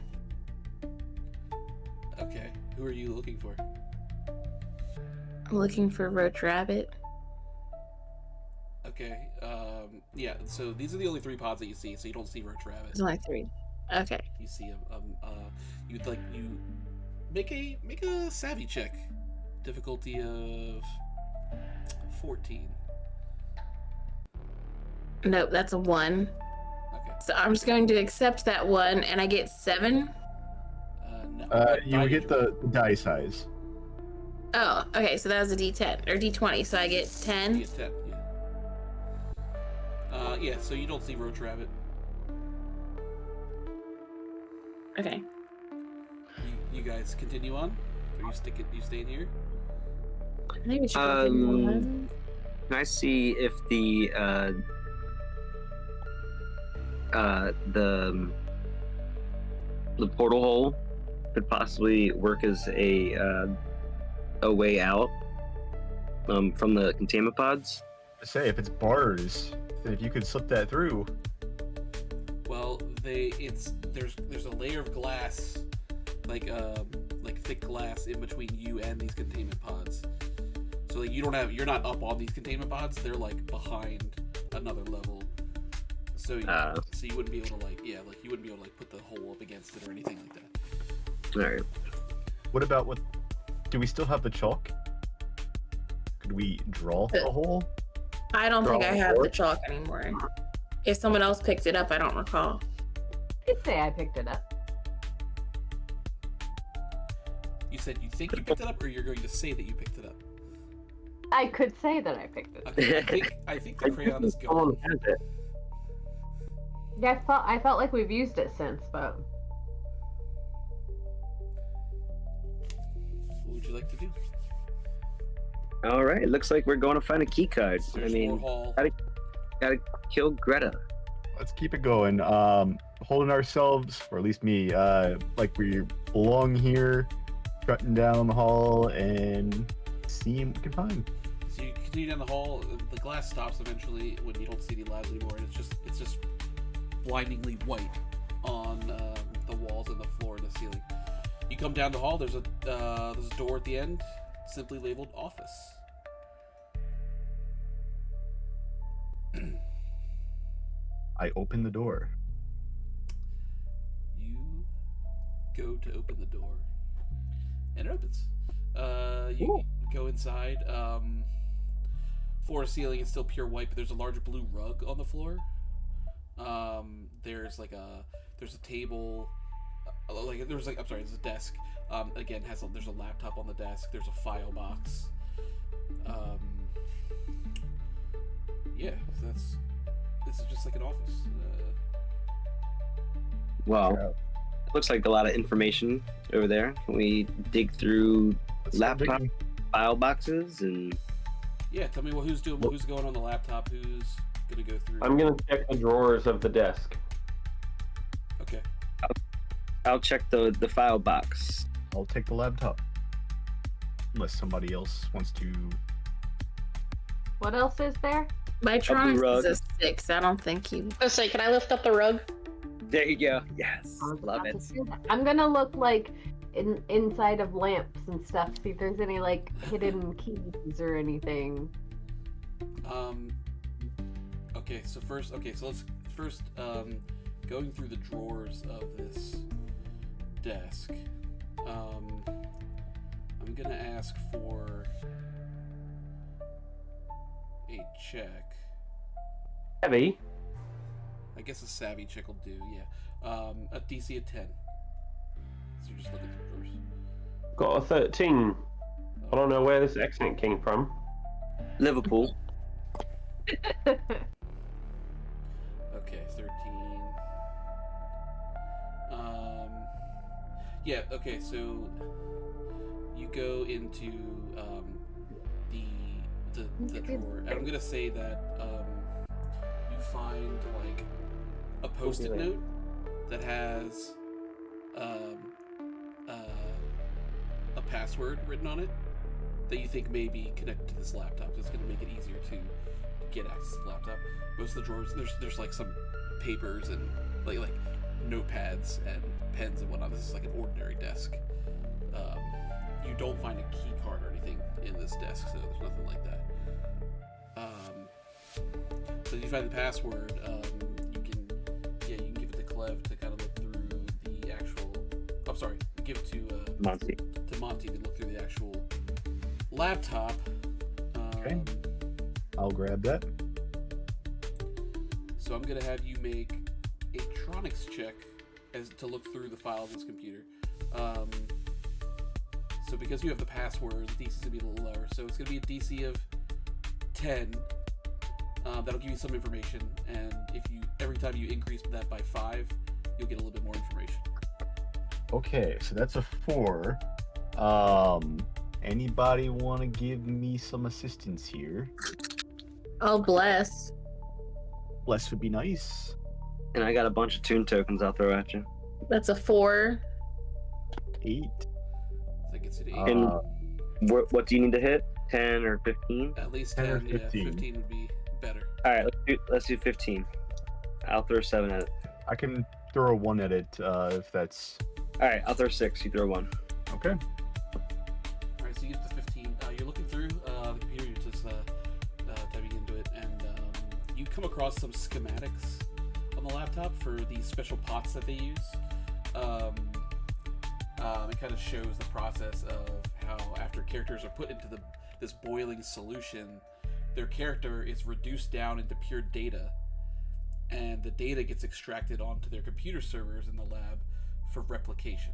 Okay. Who are you looking for? I'm looking for Roach Rabbit. Okay. Yeah. So these are the only 3 pods that you see. So you don't see Roach Rabbit. There's only 3. Okay. You see him. You make a savvy check. Difficulty of 14. Nope, that's a 1. Okay. So I'm just going to accept that 1, and I get 7. No. You would get the die size. Oh, okay. So that was a D10 or D20. So I get 10. You get 10. Yeah. Yeah. So you don't see Roach Rabbit. Okay. You guys continue on. Or you staying here? I think we should go through one. Can I see if the portal hole could possibly work as a way out from the containment pods? Say if it's bars, if you could slip that through. Well, there's a layer of glass, like thick glass in between you and these containment pods. So like you're not up on these containment pods. They're like behind another level. So you wouldn't be able to you wouldn't be able to put the hole up against it or anything like that. All right. What about do we still have the chalk? Could we draw a hole? I don't think I Draw have a the chalk anymore. If someone else picked it up, I don't recall. I could say I picked it up. You said you think you picked it up, or you're going to say that you picked it up? I could say that I picked it up. Okay, I think the crayon is gone. Yeah, I felt like we've used it since, but What would you like to do? All right. It looks like we're going to find a key card. There's more hall. Gotta kill Greta. Let's keep it going. Holding ourselves, or at least me, like we belong here, strutting down the hall and seeing what we can find. So you continue down the hall. The glass stops eventually when you don't see the labs anymore, and it's just blindingly white on the walls and the floor and the ceiling. You come down the hall. There's a door at the end, simply labeled office. I open the door. You go to open the door, and it opens. You go inside. Floor to ceiling is still pure white, but there's a large blue rug on the floor. There's a table. There's a desk. Again, there's a laptop on the desk. There's a file box. Yeah, so this is just like an office. Wow. Looks like a lot of information over there. Can we dig through laptop file boxes and? Yeah, tell me who's going on the laptop. Who's gonna go through? I'm gonna check the drawers of the desk. Okay. I'll check the file box. I'll take the laptop. Unless somebody else wants to. what else is there? My Tronix rug. is a 6. I don't think you. Oh, say, can I lift up the rug? There you go. Yes. I was Love about it. to say that. I'm gonna look like inside of lamps and stuff. See if there's any like hidden keys or anything. Okay, so let's first going through the drawers of this desk, I'm gonna ask for a check. Heavy. I guess a savvy check will do, yeah. A DC of 10. So just look at the drawers. Got a 13. I don't know where this accent came from. Liverpool. Okay, 13. Yeah, okay, so you go into the drawer, and I'm gonna say that you find like a post-it note that has a password written on it that you think may be connected to this laptop. So it's gonna make it easier to get access to the laptop. Most of the drawers, there's like some papers and like notepads and pens and whatnot. This is like an ordinary desk. You don't find a key card or anything in this desk, so there's nothing like that. So you find the password. You can give it to Clev to kind of look through the actual. I'm sorry, give it to Monty. To Monty to look through the actual laptop. Okay. I'll grab that. So I'm gonna have you make a tronics check as to look through the files of this computer. So because you have the password, the DC is gonna be a little lower. So it's gonna be a DC of 10. That'll give you some information, and if you every time you increase that by 5, you'll get a little bit more information. Okay, so that's a 4. Anybody want to give me some assistance here? Oh, bless. Bless would be nice. And I got a bunch of tune tokens I'll throw at you. That's a 4. 8. So that gets you to 8. And what do you need to hit? 10 or 15? At least 10 10, or yeah, 15. 15 would be better. All right, let's do 15. I'll throw 7 at it. I can throw a 1 at it if that's All right, I'll throw 6. You throw 1. okay. Alright, so you get to 15. You're looking through the computer, you're just typing into it, and you come across some schematics on the laptop for these special pots that they use. It kind of shows the process of how after characters are put into this boiling solution, their character is reduced down into pure data, and the data gets extracted onto their computer servers in the lab for replication.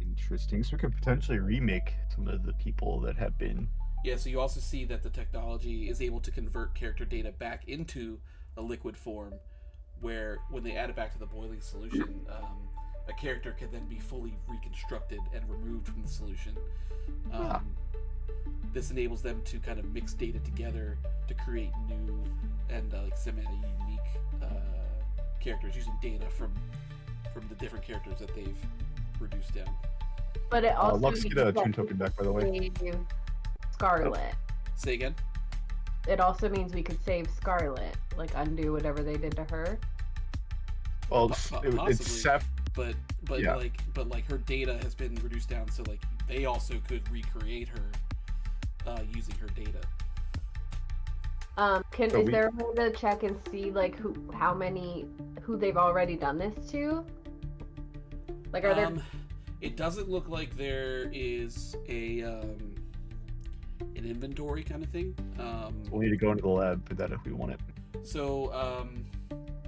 Interesting. So we could potentially remake some of the people that have been. Yeah, so you also see that the technology is able to convert character data back into a liquid form, where when they add it back to the boiling solution, a character can then be fully reconstructed and removed from the solution. This enables them to kind of mix data together to create new and semi-unique characters using data from the different characters that they've reduced down. But it also Lux, means get a that tune token back, by the way. we save Scarlet. Say again? It also means we could save Scarlet, like undo whatever they did to her. Well, Possibly. it's Seth. But Yeah. like her data has been reduced down, so like they also could recreate her using her data. Is there a way to check and see like who they've already done this to? Like, are there? It doesn't look like there is an inventory kind of thing. We'll need to go into the lab for that if we want it. So,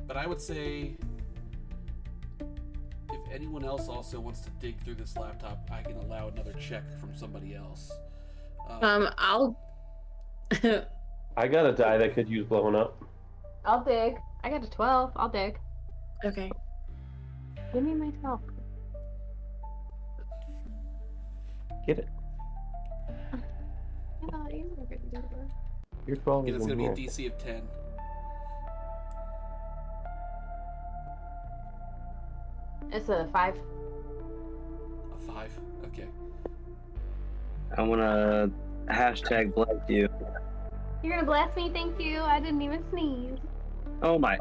but I would say if anyone else also wants to dig through this laptop, I can allow another check from somebody else. I'll. I got a die that could use blowing up. I'll dig. I got a 12. I'll dig. Okay. Give me my 12. Get it. Your 12 Again, is it's in going to be a here. DC of 10. It's a 5. A 5? Okay. I want to hashtag bless you. You're gonna bless me? Thank you. I didn't even sneeze. Oh my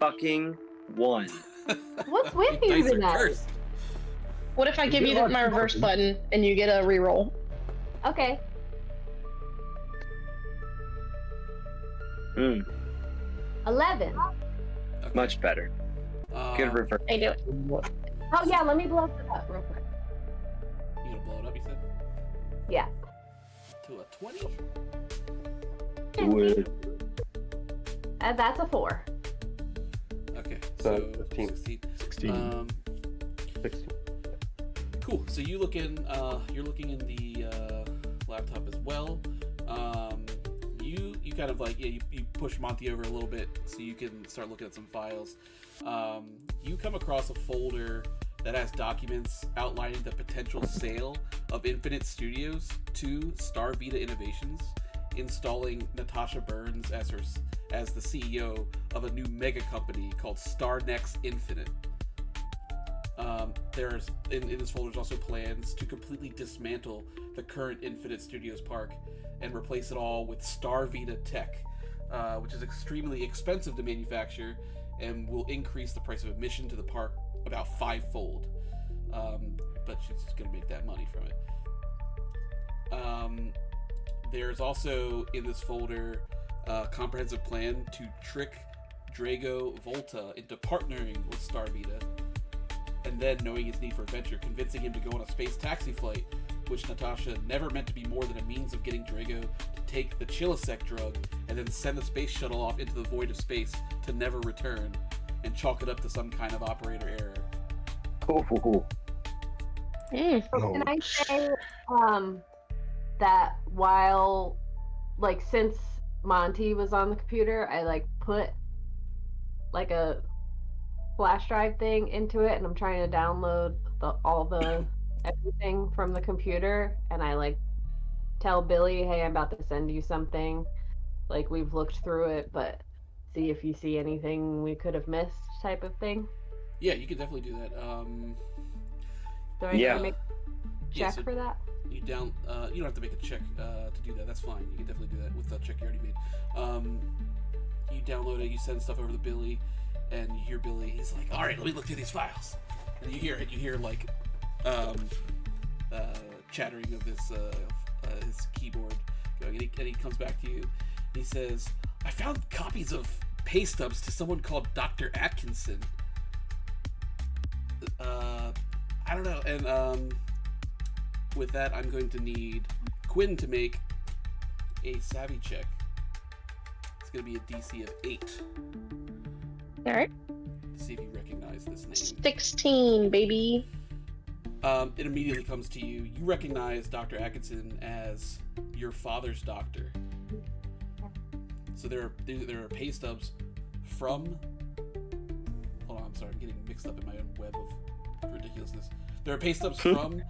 fucking 1. What's with Your you dice are tonight? cursed. What if I give you my reverse button and you get a reroll? Okay. 11. Okay. Much better. Good reverse. I do it. Oh yeah, let me blow it up real quick. You gonna blow it up, you said? Yeah. To a 20? Do it. That's a 4. Okay, So, so 15. 16. 16. 16. Cool. So you look in. You're looking in the laptop as well. You kind of like you push Monty over a little bit so you can start looking at some files. You come across a folder that has documents outlining the potential sale of Infinite Studios to Star Vita Innovations, installing Natasha Burns as the CEO of a new mega company called StarNext Infinite. There's in this folder there's also plans to completely dismantle the current Infinite Studios park and replace it all with Star Vita tech, which is extremely expensive to manufacture and will increase the price of admission to the park about 5-fold. But she's going to make that money from it. There's also in this folder a comprehensive plan to trick Drago Volta into partnering with Star Vita, and then, knowing his need for adventure, convincing him to go on a space taxi flight, which Natasha never meant to be more than a means of getting Drago to take the Chilisec drug and then send the space shuttle off into the void of space to never return, and chalk it up to some kind of operator error. Ooh. So can I say that while, like, since Monty was on the computer, I like put like a flash drive thing into it, and I'm trying to download all the everything from the computer, and I like tell Billy, hey, I'm about to send you something, like, we've looked through it, but see if you see anything we could have missed, type of thing. Yeah, you can definitely do that. Do I Yeah. need to make a Yeah, check so for that? you don't have to make a check to do that. That's fine. You can definitely do that with the check you already made. You download it, you send stuff over to Billy, and you hear Billy. He's like, "All right, let me look through these files." And you hear it. You hear like chattering of his keyboard going, and he comes back to you. And he says, "I found copies of pay stubs to someone called Dr. Atkinson. I don't know." And with that, I'm going to need Quinn to make a savvy check. It's going to be a DC of 8. All right. See if you recognize this name. 16, baby. It immediately comes to you. You recognize Dr. Atkinson as your father's doctor. So there are pay stubs from. Hold on, I'm sorry, I'm getting mixed up in my own web of ridiculousness. There are pay stubs from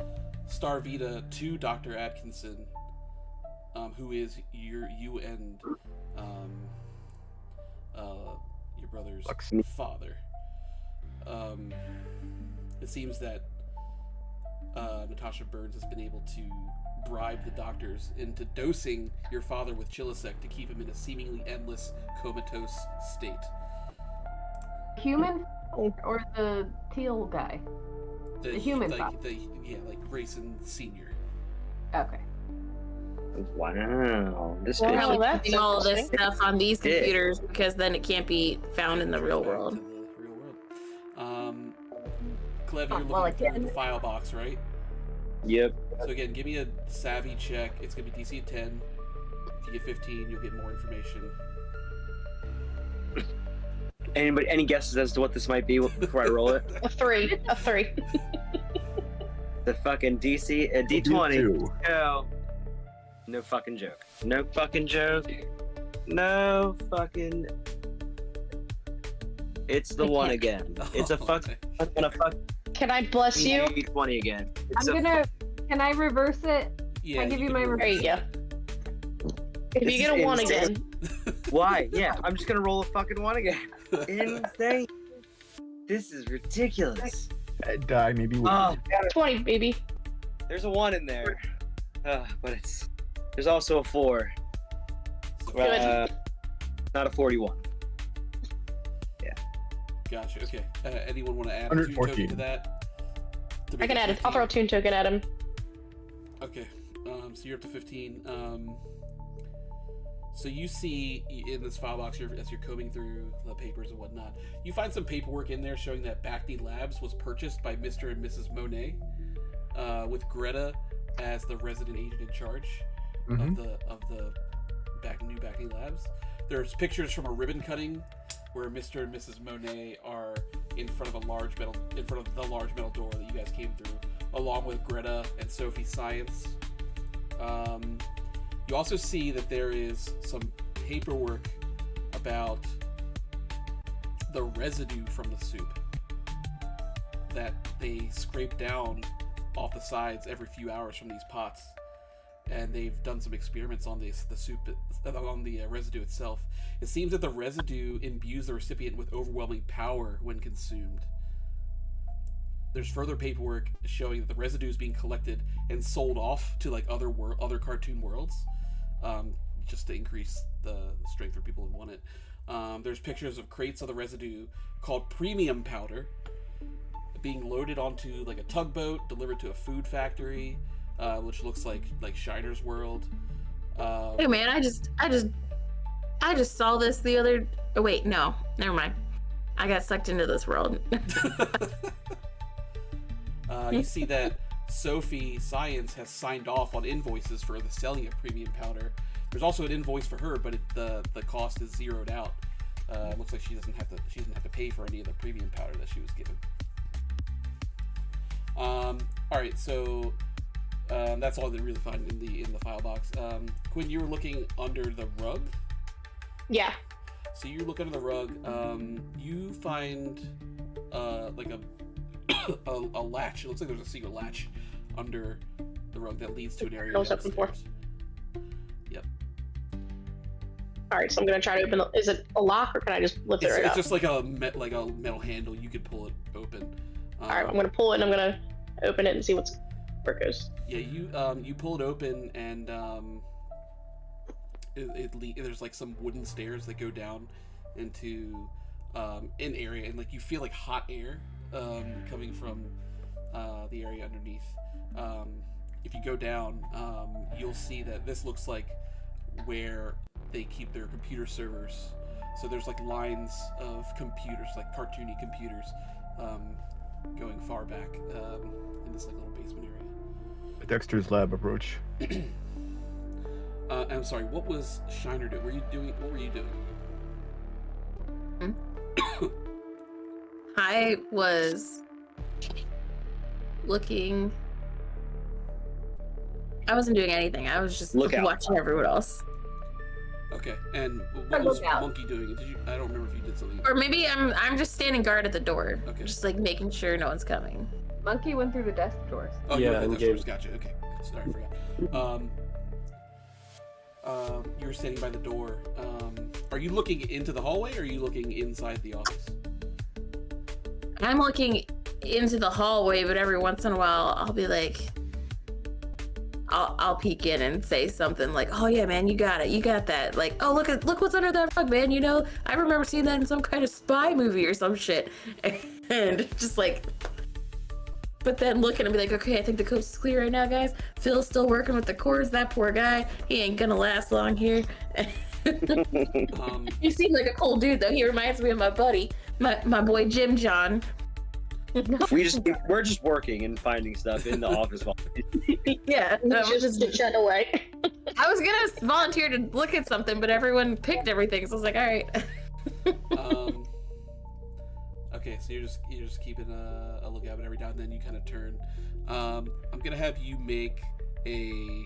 Star Vita to Dr. Atkinson, who is you and your brother's father. It seems that Natasha Burns has been able to bribe the doctors into dosing your father with Chilisec to keep him in a seemingly endless comatose state. Human or the teal guy? The human father. Like Grayson Senior. Okay. Wow. This Wow, bitch. that's Doing all this interesting. stuff on these computers because then it can't be found in the real Back world. to the real world. Clev, you're well, looking through again- the file box, right? Yep. So again, give me a savvy check. It's gonna be DC of 10. If you get 15, you'll get more information. Anybody? Any guesses as to what this might be before I roll it? A 3. A 3. The fucking DC, a D20. Two. No. No fucking joke. No fucking joke. No fucking. It's the one again. It's a fuck. I'm gonna fuck. Can I bless you? D20 again. It's Can I reverse it? Yeah, I give you can my roll There you go. If This you get is a 1 insane. again, Why? Yeah, I'm just gonna roll a fucking 1 again. Insane. This is ridiculous. Die, maybe. Oh, 20, baby. there's a 1 in there. But there's also a 4. Good. Not a 41. Gotcha. Okay. Anyone want to add a tune token 114. to that? To I make can it add it. I'll 15? throw a tune token at him. Okay. So you're up to 15. So you see in this file box, as you're combing through the papers and whatnot, you find some paperwork in there showing that Backney Labs was purchased by Mr. and Mrs. Monet, with Greta as the resident agent in charge of the new Backney Labs. There's pictures from a ribbon cutting where Mr. and Mrs. Monet are in front of the large metal door that you guys came through, along with Greta and Sophie Science. You also see that there is some paperwork about the residue from the soup that they scrape down off the sides every few hours from these pots, and they've done some experiments on the soup, on the residue itself. It seems that the residue imbues the recipient with overwhelming power when consumed. There's further paperwork showing that the residue is being collected and sold off to like other cartoon worlds, just to increase the strength for people who want it. There's pictures of crates of the residue called premium powder being loaded onto like a tugboat, delivered to a food factory, which looks like Shiner's World. Hey man, I just saw this the other. Oh wait, no, never mind. I got sucked into this world. You see that Sophie Science has signed off on invoices for the selling of premium powder. There's also an invoice for her, but the cost is zeroed out. It looks like she doesn't have to pay for any of the premium powder that she was given. All right, so that's all they really find in the file box. Quinn, you were looking under the rug. Yeah. So you look under the rug. You find like a latch. It looks like there's a secret latch under the rug that leads to an area Goes up and forth. downstairs. Yep. All right, so I'm gonna try to open. Is it a lock, or can I just lift it right It's up? just like a metal handle. You could pull it open. All right, I'm gonna pull it and I'm gonna open it and see where it goes. Yeah, you pull it open and there's like some wooden stairs that go down into an area, and like you feel like hot air coming from the area underneath. If you go down, you'll see that this looks like where they keep their computer servers. So there's like lines of computers, like cartoony computers, going far back in this like little basement area. Dexter's lab approach. I'm sorry, what was Shiner doing? What were you doing? I was looking. I wasn't doing anything. I was just Look out. watching everyone else. Okay, and what was Monkey doing? I don't remember if you did something. Or maybe I'm just standing guard at the door, Okay. just like making sure no one's coming. Monkey went through the desk doors. Oh, Yeah, yeah, and that's Gabe- gotcha. Okay, sorry, I forgot. You were standing by the door. Are you looking into the hallway, or are you looking inside the office? I'm looking into the hallway, but every once in a while I'll be like, I'll peek in and say something like, "Oh yeah, man, you got it, you got that." Like, "Oh look what's under that rug, man. You know, I remember seeing that in some kind of spy movie or some shit." And just like, but then look and be like, "Okay, I think the coast is clear right now, guys. Phil's still working with the cores. That poor guy, he ain't gonna last long here." You seem like a cool dude, though. He reminds me of my buddy, my boy Jim John. We're just working and finding stuff in the office. Yeah, no, Just to chat away. I was gonna volunteer to look at something, but everyone picked everything, so I was like, all right. Okay, so you're just keeping a lookout, but every now and then you kind of turn. I'm gonna have you make a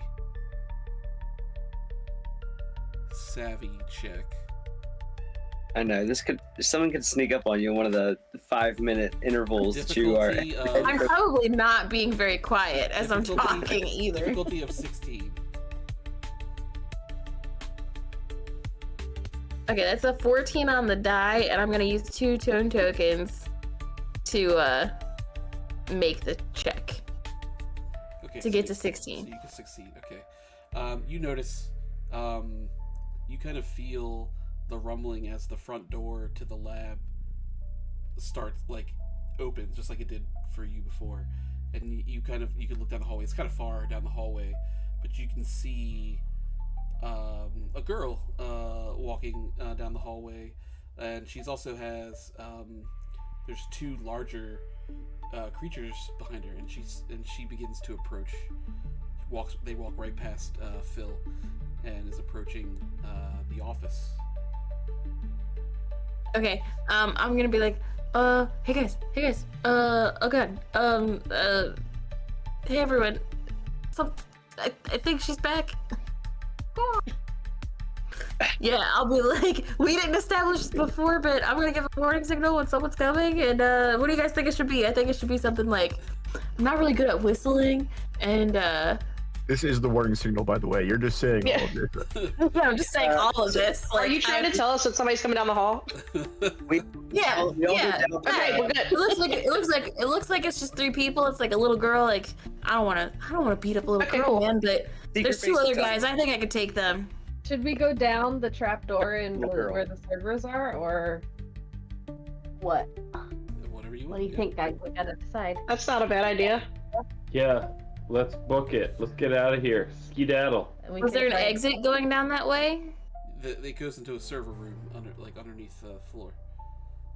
savvy check. I know someone could sneak up on you in one of the 5-minute intervals that you are. Difficulty, I'm probably not being very quiet as I'm talking either. Difficulty of 16. Okay, that's a 14 on the die, and I'm gonna use 2 tone tokens to make the check Okay, to get to 16. So you can succeed. Okay. You notice, you kind of feel the rumbling as the front door to the lab starts opens, just like it did for you before, and you can look down the hallway. It's kind of far down the hallway, but you can see a girl walking down the hallway, and she's also has there's two larger creatures behind her, and she begins to approach. They walk right past Phil, and is approaching the office. Okay, I'm gonna be like, hey guys, oh god, hey everyone, I think she's back. Yeah, I'll be like, we didn't establish this before, but I'm gonna give a warning signal when someone's coming, and what do you guys think it should be? I think it should be something like, I'm not really good at whistling, and This is the warning signal, by the way. You're just saying all of this. yeah, I'm just saying all of this. Are you trying to tell us that somebody's coming down the hall? Yeah, we all yeah. get down. Okay, we're good. It looks like it's just 3 people. It's like a little girl. Like I don't want to beat up a little Okay, girl, cool. man. But Secret there's 2 base other is up. guys. I think I could take them. Should we go down the trapdoor and Little girl. where the servers are, or what? Whatever you want. What do you think, guys? We gotta decide. That's not a bad idea. Yeah, let's book it. Let's get out of here. Skedaddle. And we Was can there an try- exit going down that way? It goes into a server room underneath the floor.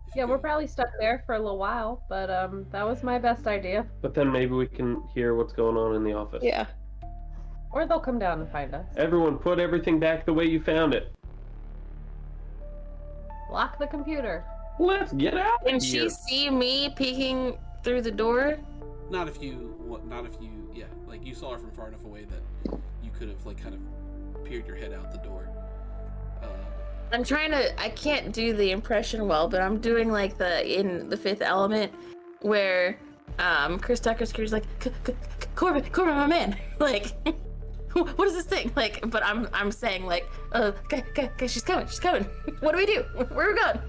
If you Yeah, we're go- probably stuck there for a little while, but that was my best idea. But then maybe we can hear what's going on in the office. Yeah. Or they'll come down and find us. Everyone, put everything back the way you found it. Lock the computer. Let's get out of Can here. she see me peeking through the door? Not if you. Yeah, like you saw her from far enough away that you could have like kind of peered your head out the door. I can't do the impression well, but I'm doing like in the Fifth Element where Chris Tucker's like, Corbin, my man, like, what is this thing? Like, but I'm saying like, guys, she's coming. What do we do? Where are we going?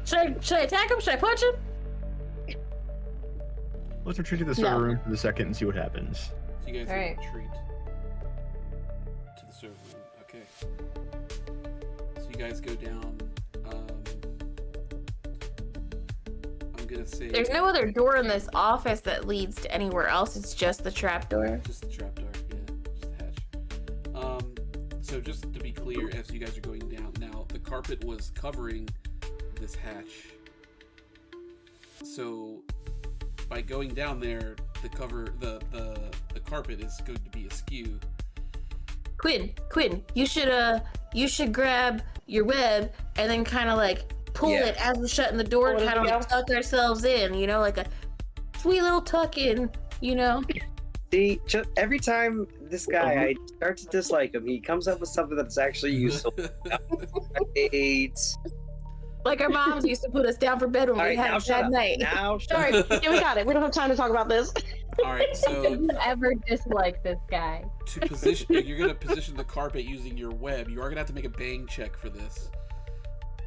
Should I attack him? Should I punch him? Let's retreat to the server room for the second and see what happens. So you guys Alright. retreat to the server room. Okay. So you guys go down. I'm gonna say There's no other door in this office that leads to anywhere else. It's just the trapdoor. just the trapdoor. Yeah, just the hatch. So just to be clear, as you guys are going down now, the carpet was covering this hatch. So by going down there, the carpet is going to be askew. Quinn, you should grab your web and then kind of like pull Yeah. it as we're shutting the door, Pull it kind of like together? tuck ourselves in, you know, like a sweet little tuck in, you know. See, every time this guy, I start to dislike him, he comes up with something that's actually useful. It's... Like our moms used to put us down for bed when All we right, had now a shut bad up. night. Now shut Sorry, up. yeah, we got it. We don't have time to talk about this. All right, so Did you ever dislike this guy? to position, you're gonna position the carpet using your web. You are gonna have to make a bang check for this.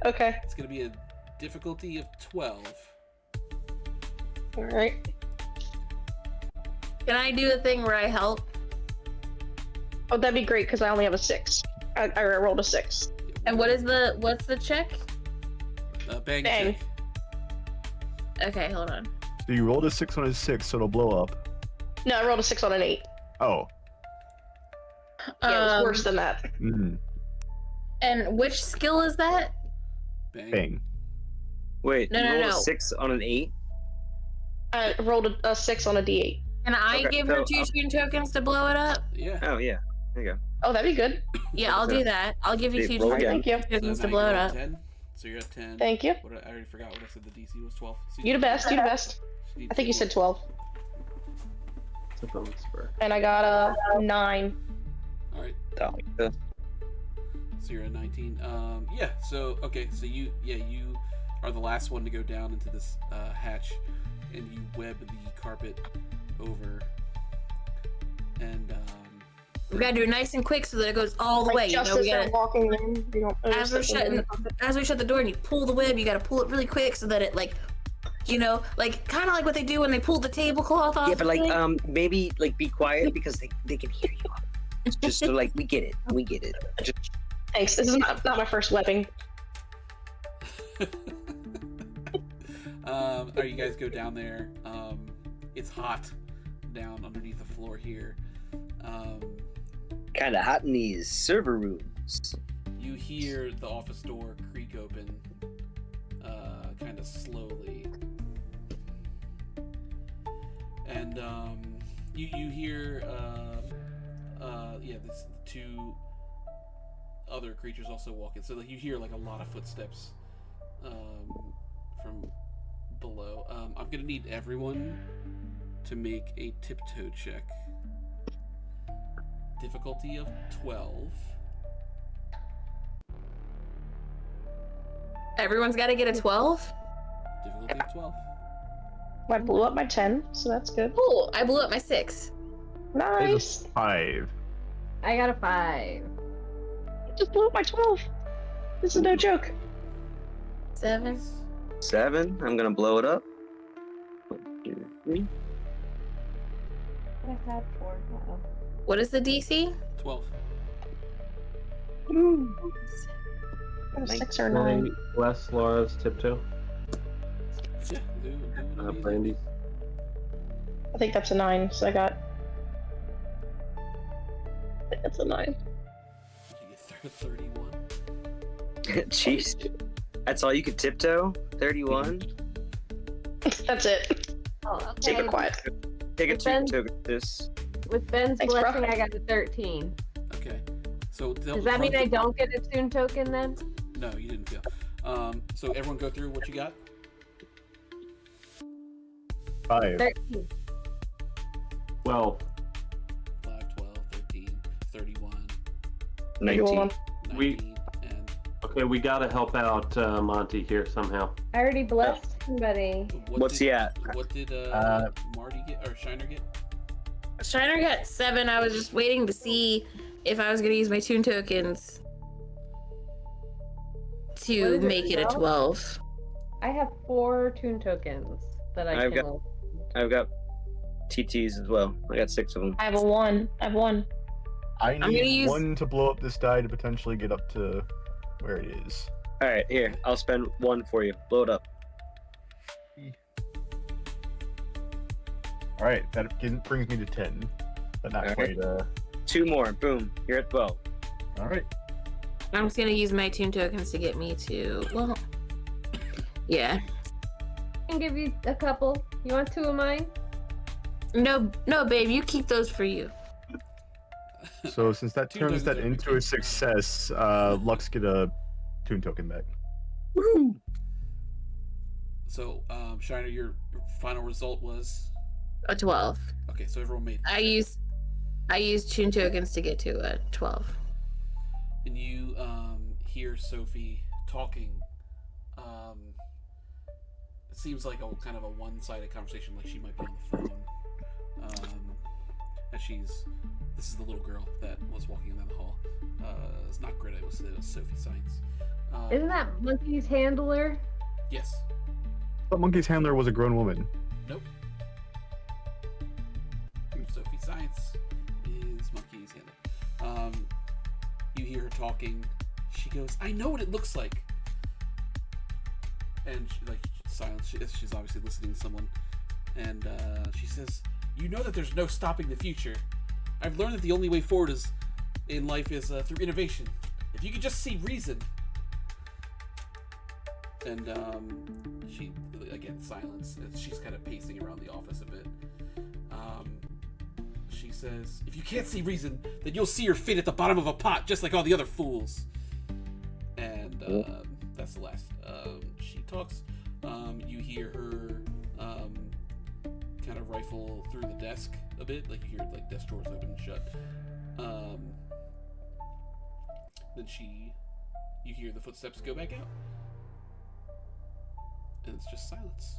Okay. It's gonna be a difficulty of 12. All right. Can I do a thing where I help? Oh, that'd be great because I only have a 6. I rolled a 6. And what's the check? Bang Bang. check. Okay, hold on. So you rolled a 6 on a 6, so it'll blow up. No, I rolled a 6 on an 8. Oh. Yeah, it was worse than that. Mm. And which skill is that? Bang. Bang. Wait, No, you no, rolled no. a 6 on an 8? I rolled a 6 on a D8. Can I Okay, give her so, 2 toon tokens to blow it up? Yeah. Oh, yeah. There you go. Oh, that'd be good. Yeah, I'll do that. I'll give you Okay, 2 roll token again. Thank you. tokens So to now blow you're it at up. 10. So you're at 10. Thank you. I already forgot what I said the DC was 12. So You the best. You the best. I think you said 12. It's a phone whisper. And I got a 9. All right. Oh, So you're at 19. Yeah. So okay. So you are the last one to go down into this hatch, and you web the carpet over, and We gotta do it nice and quick so that it goes all the way. You Just know, as we they're gotta, walking in, you know, as we shut the door and you pull the web, you gotta pull it really quick so that it like, you know, like kind of like what they do when they pull the tablecloth off. yeah, but the like, thing. maybe like be quiet because they can hear you. It's just so like we get it. Just, Thanks. This is not my first webbing. Or you guys go down there. It's hot down underneath the floor here. Kind of hot in these server rooms. You hear the office door creak open, kind of slowly, and you hear this two other creatures also walk in. So you hear like a lot of footsteps from below. I'm gonna need everyone to make a tiptoe check. Difficulty of 12. Everyone's got to get a 12? Difficulty of 12. I blew up my 10, so that's good. Cool. I blew up my 6. Nice. 5. I got a 5. I just blew up my 12. This is no joke. 7. 7. I'm gonna blow it up. I had 4. Uh-oh. What is the DC? 12. A 6 or 9. Bless Laura's tiptoe. Yeah, do Brandy's. I think that's a 9, so I got. I think that's a 9. You get 31. Jeez. That's all you could tiptoe? 31? That's it. Oh, okay. Take it quiet. Take a But then- tiptoe. This. With Ben's Thanks, bro. blessing, I got a 13. Okay. So Does that mean I don't get a tune token then? No, you didn't fail. So everyone go through what you got. 5. 13. 12. 5, 12, 13, 31, 19. 19, We- and Okay, we gotta help out Monty here somehow. I already blessed somebody. What's he at? What did Marty get or Shiner get? Shiner got 7. I was just waiting to see if I was going to use my tune tokens What to is it, make it a 12? 12. I have 4 tune tokens that I I've can. got- I've got TTs as well. I got 6 of them. I have a 1. I have 1. I gonna need use- 1 to blow up this die to potentially get up to where it is. All right, here. I'll spend 1 for you. Blow it up. All right, that brings me to 10, but not All quite. right. 2 more. Boom. You're at 12. All right. I'm just going to use my tune tokens to get me to, well, yeah. I can give you a couple. You want 2 of mine? No, babe, you keep those for you. So since that Two turns that tokens are into a okay. success, Lux get a tune token back. Woo! So Shiner, your final result was A 12. okay. So everyone made. I used tune tokens to get to a 12. And you hear Sophie talking. It seems like a kind of a one-sided conversation, like she might be on the phone. As this is the little girl that was walking down the hall. It's not Greta, it was Sophie Science. Isn't that Monkey's handler? Yes. But Monkey's handler was a grown woman. Nope. Sophie Science is Monkey's handler. You hear her talking. She goes, "I know what it looks like." And she, silence. She's obviously listening to someone. And she says, "You know that there's no stopping the future. I've learned that the only way forward in life is through innovation. If you could just see reason." And she, again, silence. She's kind of pacing around the office a bit. She says, "If you can't see reason, then you'll see your fate at the bottom of a pot, just like all the other fools." And that's the last. She talks. You hear her kind of rifle through the desk a bit, like you hear like desk drawers open and shut. Then you hear the footsteps go back out, and it's just silence.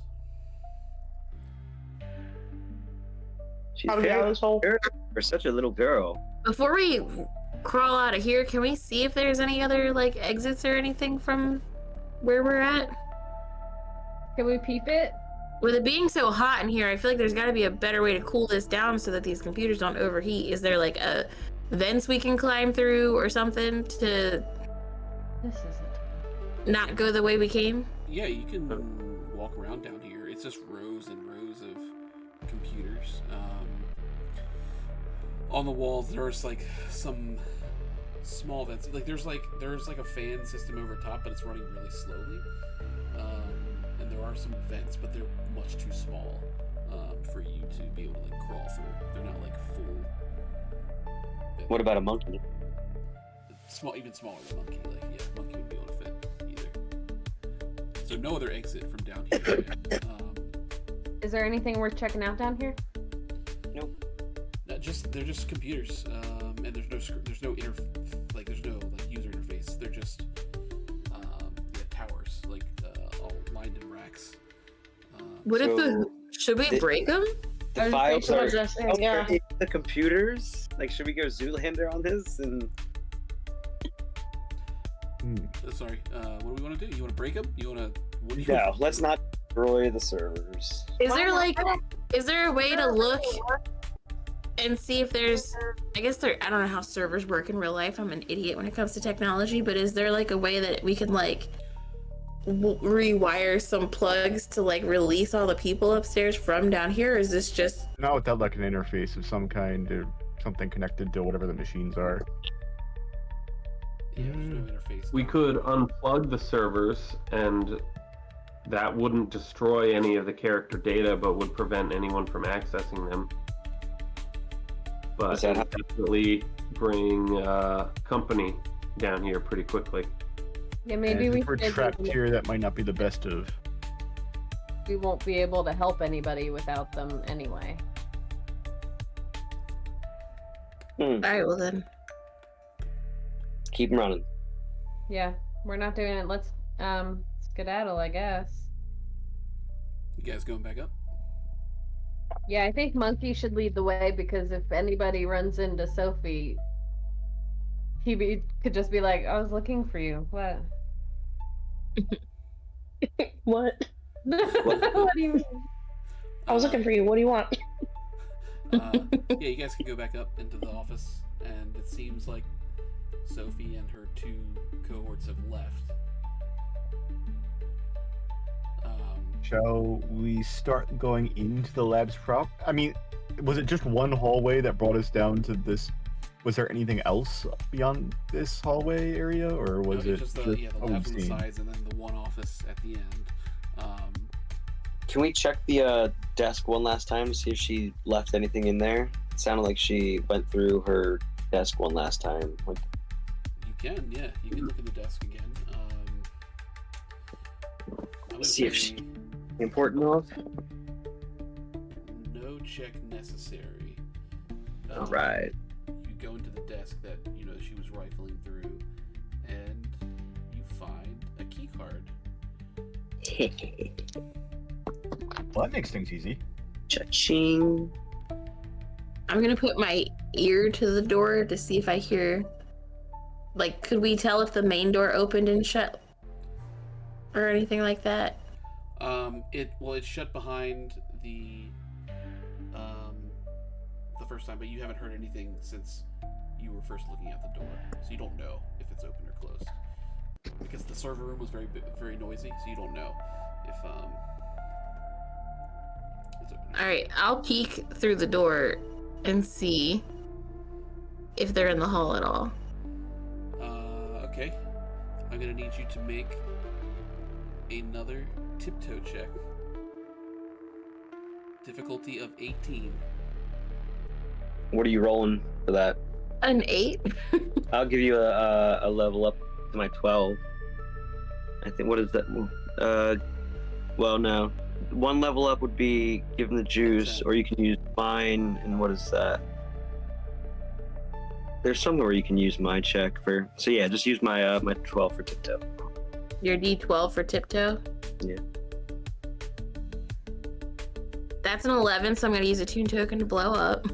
She's Probably out of very this hole. for such a little girl. Before we crawl out of here, can we see if there's any other like exits or anything from where we're at? Can we peep it? With it being so hot in here, I feel like there's got to be a better way to cool this down so that these computers don't overheat. Is there like a vents we can climb through or something to This isn't. not go the way we came? Yeah, you can walk around down here. It's just rows and rows of computers. on the walls there's like some small vents. Like there's like a fan system over top, but it's running really slowly. And there are some vents, but they're much too small for you to be able to like crawl through. They're not like full. What about a monkey? Small, even smaller than monkey. Like monkey wouldn't be able to fit either. So no other exit from down here. Is there anything worth checking out down here? Nope. They're just computers, and there's no user interface. They're just towers, like all lined in racks. Should we break them? The files are yeah. the computers. Like, should we go Zoolander on this? And Sorry, what do we want to do? You want to break them? You want to? no, let's not destroy the servers. Is there a way to look and see if there's, I don't know how servers work in real life. I'm an idiot when it comes to technology, but is there like a way that we can like rewire some plugs to like release all the people upstairs from down here? Or is this just Not without like an interface of some kind or something connected to whatever the machines are. Yeah, there's no interface. We could unplug the servers, and that wouldn't destroy any of the character data, but would prevent anyone from accessing them. But Is that it would definitely bring company down here pretty quickly. Yeah, And maybe we if we're should. trapped here, that might not be the best of. We won't be able to help anybody without them anyway. all right? Well then, Keep them running. Yeah, we're not doing it. Let's skedaddle, I guess. You guys going back up? Yeah, I think Monkey should lead the way because if anybody runs into Sophie, could just be like, "I was looking for you." What? What? What do you mean? I was looking for you. What do you want? Yeah, you guys can go back up into the office, and it seems like Sophie and her two cohorts have left. Shall we start going into the labs prop? I mean, was it just one hallway that brought us down to this? Was there anything else beyond this hallway area, or was it just the what labs we've on the seen? sides and then the one office at the end? Can we check the desk one last time to see if she left anything in there? It sounded like she went through her desk one last time. Like, You can, yeah. You can look at the desk again. I'm gonna See if say she- important enough? no check necessary. All right. You go into the desk that she was rifling through, and you find a key card. Well, that makes things easy. Cha-ching. I'm gonna put my ear to the door to see if I hear. Like, could we tell if the main door opened and shut, or anything like that? It's shut behind the first time, but you haven't heard anything since you were first looking at the door, so you don't know if it's open or closed. Because the server room was very noisy, so you don't know if it's open. All right, I'll peek through the door and see if they're in the hall at all. Okay. I'm gonna need you to make another tiptoe check. Difficulty of 18. What are you rolling for that? An 8? I'll give you a level up to my 12. I think, what is that? Well, no. One level up would be give them the juice, or you can use mine, and what is that? There's somewhere you can use my check for. So yeah, just use my my 12 for tiptoe. Your D12 for tiptoe? Yeah. That's an 11, so I'm gonna use a tune token to blow up.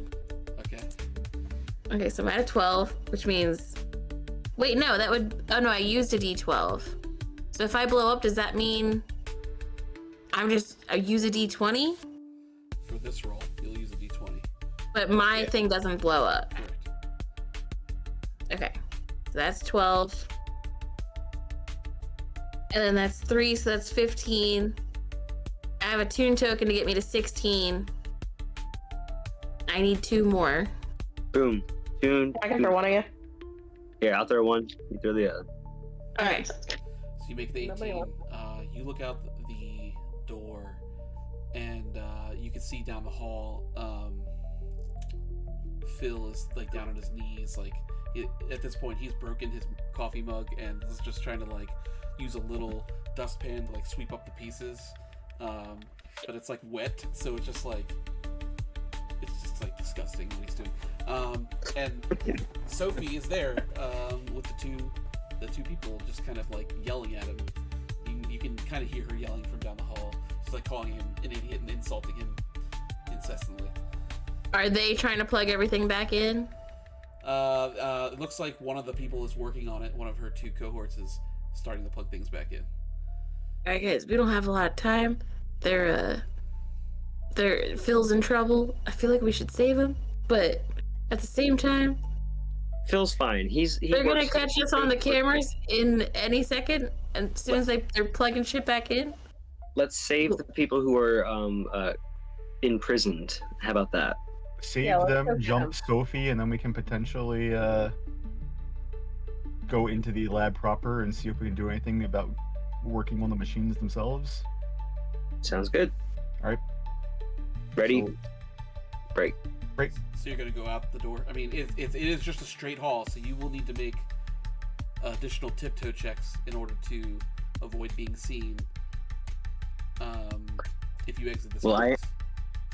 Okay. Okay, so I'm at a 12, which means... Wait, no, that would... Oh no, I used a D12. So if I blow up, does that mean I use a D20? For this roll, you'll use a d20. But my thing doesn't blow up. Correct. Okay, so that's 12. And then that's 3, so that's 15. I have a tune token to get me to 16. I need 2 more. Boom. Tune. I can throw one of you. Here, I'll throw one. You throw the other. Alright, sounds good. So you make the Nobody 18. You look out the door, and you can see down the hall. Phil is like down on his knees, like at this point he's broken his coffee mug and is just trying to like use a little dustpan to like sweep up the pieces. But it's like wet, so it's just like disgusting what he's doing. And Sophie is there with the two people just kind of like yelling at him. You can kind of hear her yelling from down the hall. She's like calling him an idiot and insulting him incessantly. Are they trying to plug everything back in? It looks like one of the people is working on it. One of her two cohorts is starting to plug things back in. Alright guys, we don't have a lot of time. They're Phil's in trouble. I feel like we should save him, but at the same time, Phil's fine. they're gonna catch us on the cameras in any second, and as soon as they're plugging shit back in. Let's save the people who are imprisoned. How about that? Save Yeah, let's them, go jump down. Sophie, and then we can potentially go into the lab proper and see if we can do anything about working on the machines themselves. Sounds good. All right. Ready? So- Break. So you're gonna go out the door. I mean, it is just a straight hall, so you will need to make additional tiptoe checks in order to avoid being seen. If you exit this Well, place.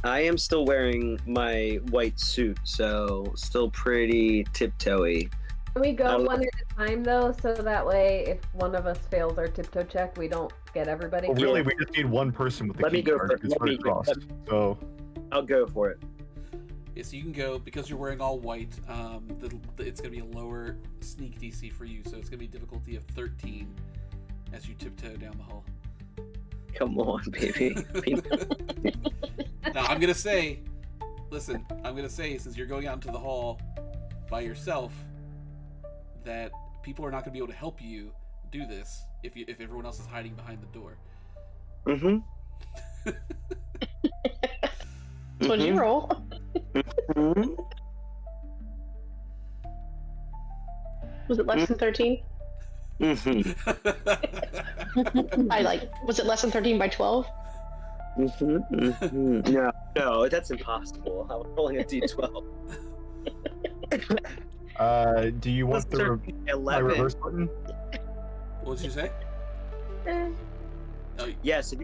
I am still wearing my white suit, so still pretty tiptoey. Can we go Um, one at a time though, so that way if one of us fails our tiptoe check, we don't get everybody? Well, really, we just need one person with the Let me key go card first. because Let we're me go- across. So I'll go for it. Yeah, so you can go because you're wearing all white. It's gonna be a lower sneak DC for you, so it's gonna be difficulty of 13 as you tiptoe down the hall. Come on, baby. Now I'm gonna say, since you're going out into the hall by yourself, that people are not gonna be able to help you do this if everyone else is hiding behind the door. Mm-hmm. So what'd you roll? Mhm. Was it less than 13? Mhm. Was it less than 13 by 12? Mhm. Mhm. No, that's impossible. I'm rolling a d12. do you want Plus my 11. reverse button? What did you say? Oh, Yes,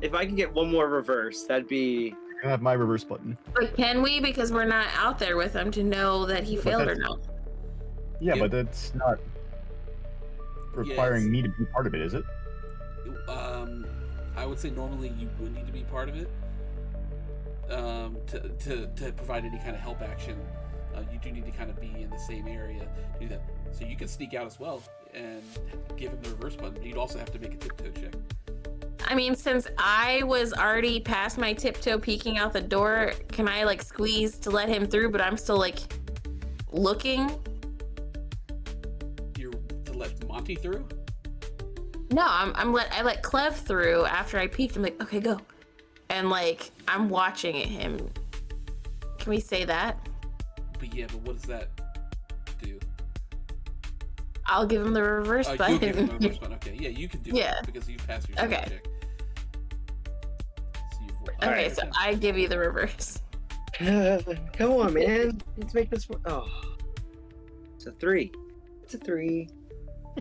if I can get one more reverse, that'd be. You can have my reverse button. But can we? Because we're not out there with him to know that he But failed or that's- not. Yeah, Yeah. but that's not requiring Yes. me to be part of it, is it? I would say normally you would need to be part of it. To provide any kind of help action, you do need to kind of be in the same area to do that. So you can sneak out as well and give him the reverse button. But you'd also have to make a tiptoe check. I mean, since I was already past my tiptoe peeking out the door, can I like squeeze to let him through? But I'm still like looking. You're to let Monty through. No, I let Clev through after I peeked. I'm like, okay, go, and like I'm watching him. Can we say that? But yeah, but what does that do? I'll give him the reverse You'll button. give him the reverse button. Okay, yeah, you can do Yeah. it because you passed your Okay. check. So Okay, Alright, so I give you the reverse. Come on, man. Let's make this. Oh, it's a 3. It's a 3.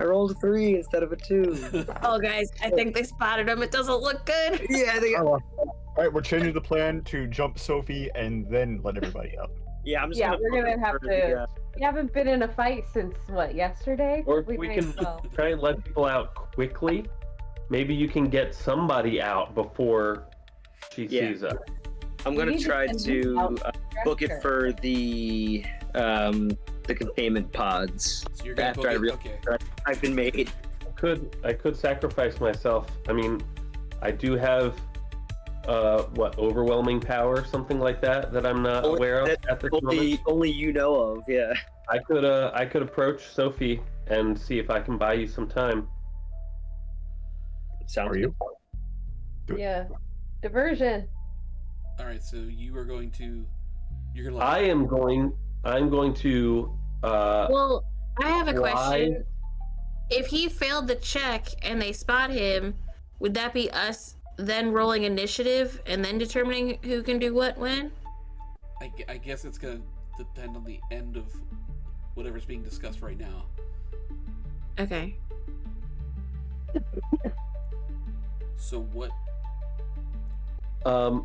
I rolled a 3 instead of a 2. Oh, guys, I think they spotted him. It doesn't look good. Yeah, I think. Oh, all right, we're changing the plan to jump Sophie and then let everybody out. Yeah, I'm just. Yeah, gonna we're gonna have for the, to- We haven't been in a fight since what, yesterday? Or if we might can as well. try and let people out quickly. Maybe you can get somebody out before she Yeah. sees us. I'm We gonna need to try send to him out book it faster. for the containment pods. So you're gonna After book I it? realize Okay. that I've been made. I could sacrifice myself. I mean, I do have overwhelming power, something like that I'm not Only- aware of that at this moment. Only you know of, yeah. I could approach Sophie and see if I can buy you some time. Sounds Are you? Yeah. Diversion. All right, so you are going to. You're gonna. I am going I'm going to. Well, I have a Why? question. If he failed the check and they spot him, would that be us then rolling initiative and then determining who can do what when? I guess it's gonna depend on the end of whatever's being discussed right now. Okay. So what? I'm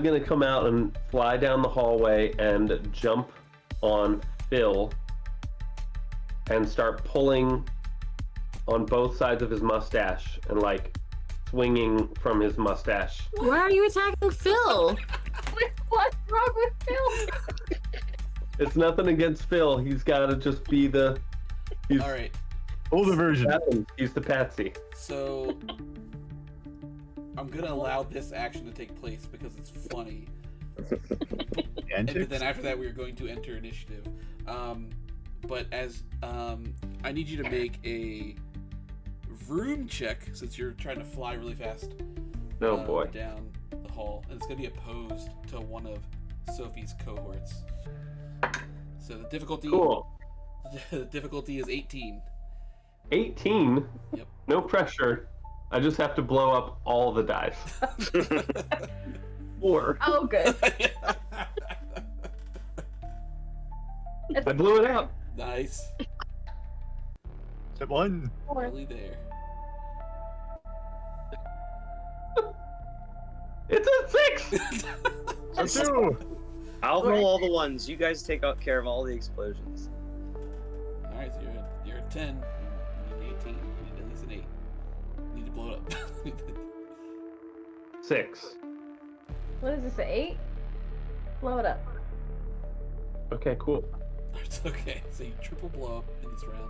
gonna come out and fly down the hallway and jump on Phil and start pulling on both sides of his mustache and like swinging from his mustache. Why are you attacking Phil? What's wrong with Phil? It's nothing against Phil. He's got to just be the. He's All right. Older version. He's the patsy. So I'm gonna allow this action to take place because it's funny. And then after that, we are going to enter initiative. But as I need you to make a vroom check since you're trying to fly really fast. Oh boy. Down the hall, and it's gonna be opposed to one of Sophie's cohorts. So the difficulty. Cool. The difficulty is 18. 18. Yep. No pressure. I just have to blow up all the dice. 4. Oh, good. I blew it out. Nice. Step 1. Really there. It's a 6. Step 2. I'll roll all the ones. You guys take care of all the explosions. All right, so you're at 10. You need 18. You need at least an 8. You need to blow it up. 6. What is this, an 8? Blow it up. Okay, cool. It's okay. So you triple blow up in this round.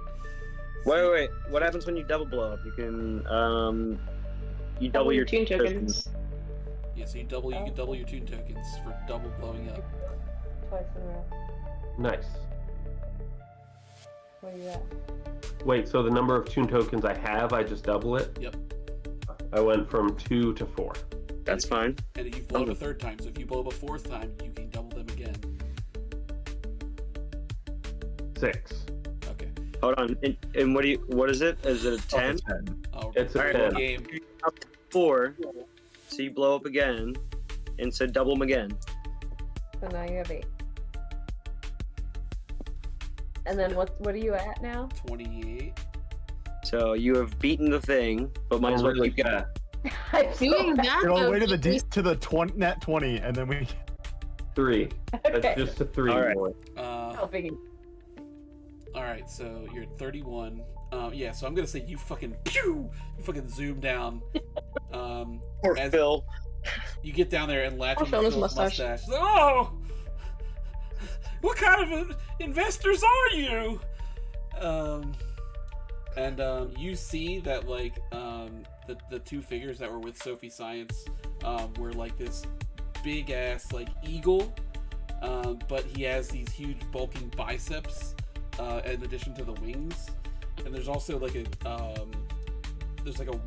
Wait. What happens when you double blow up? You can you double your tune tokens. Yeah, so you can double your tune tokens for double blowing up. Twice in a row. Nice. Where you at? Wait, so the number of tune tokens I have, I just double it? Yep. I went from 2 to 4. That's fine. And you've blown a third time, so if you blow up a fourth time, you can double them again. 6. Okay. Hold on. And what is it? Is it a 10? It's a All right, 10. Game. 4. So you blow up again, and so double them again. So now you have 8. And then what are you at now? 28. So you have beaten the thing, but might as well Really keep going. fast. Doing that You're on the though, way to the decrease- to the nat 20, and then we. 3. Okay. That's just a 3. All right. Boy. Helping. All right, so you're at 31. Yeah, so I'm gonna say you fucking pew, you fucking zoom down. Poor as Phil. you get down there and latch Poor on Phil's Phil's mustache. mustache. He's like, oh, what kind of investors are you? You see that like the two figures that were with Sophie Science were like this big ass like eagle, but he has these huge bulking biceps in addition to the wings, and there's also like a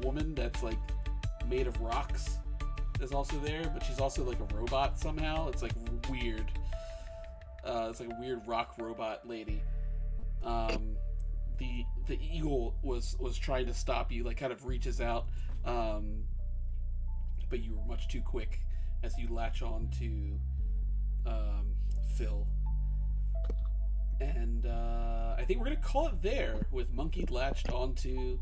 woman that's like made of rocks is also there, but she's also like a robot somehow. It's like weird. It's like a weird rock robot lady. The eagle was trying to stop you, like kind of reaches out, but you were much too quick as you latch on to Phil. And I think we're gonna call it there with Monkey latched onto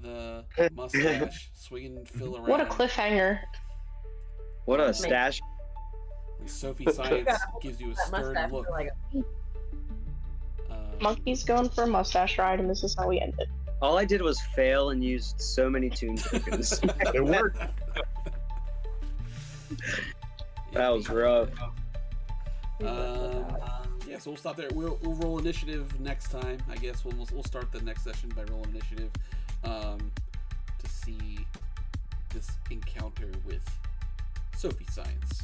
the mustache, swinging Phil around. What a cliffhanger. What a stash. Sophie Science gives you a That stern mustache look. for like a Monkey's going for a mustache ride, and this is how we end it. All I did was fail and used so many tune tokens. It worked. That was rough. Yeah, so we'll stop there. We'll roll initiative next time. I guess we'll start the next session by rolling initiative to see this encounter with Sophie Science,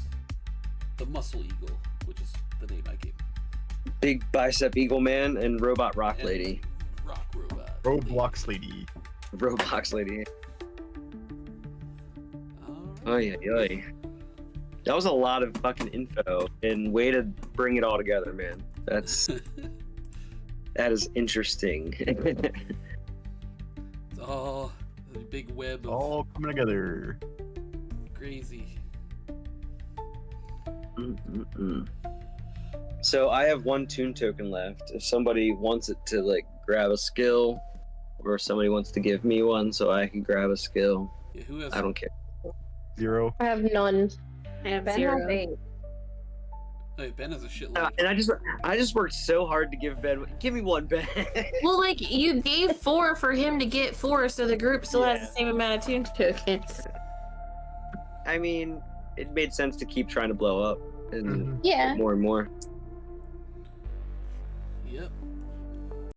the Muscle Eagle, which is the name I gave him. Big bicep eagle man and robot rock And lady. Rock robot. Roblox lady. Roblox lady. Alright. Oh yeah. That was a lot of fucking info, and way to bring it all together, man. That is interesting. It's all a big web of All coming together. crazy. So I have one toon token left. If somebody wants it to like grab a skill, or somebody wants to give me one so I can grab a skill, Yeah, who has? I don't care. 0. I have none. I have Ben zero. has 8. Oh, Ben has a shitload. And I just worked so hard to give Ben. Give me one, Ben. Well, like you gave 4 for him to get 4, so the group still has Yeah. the same amount of toon tokens. I mean, it made sense to keep trying to blow up and Yeah. more and more. Yep.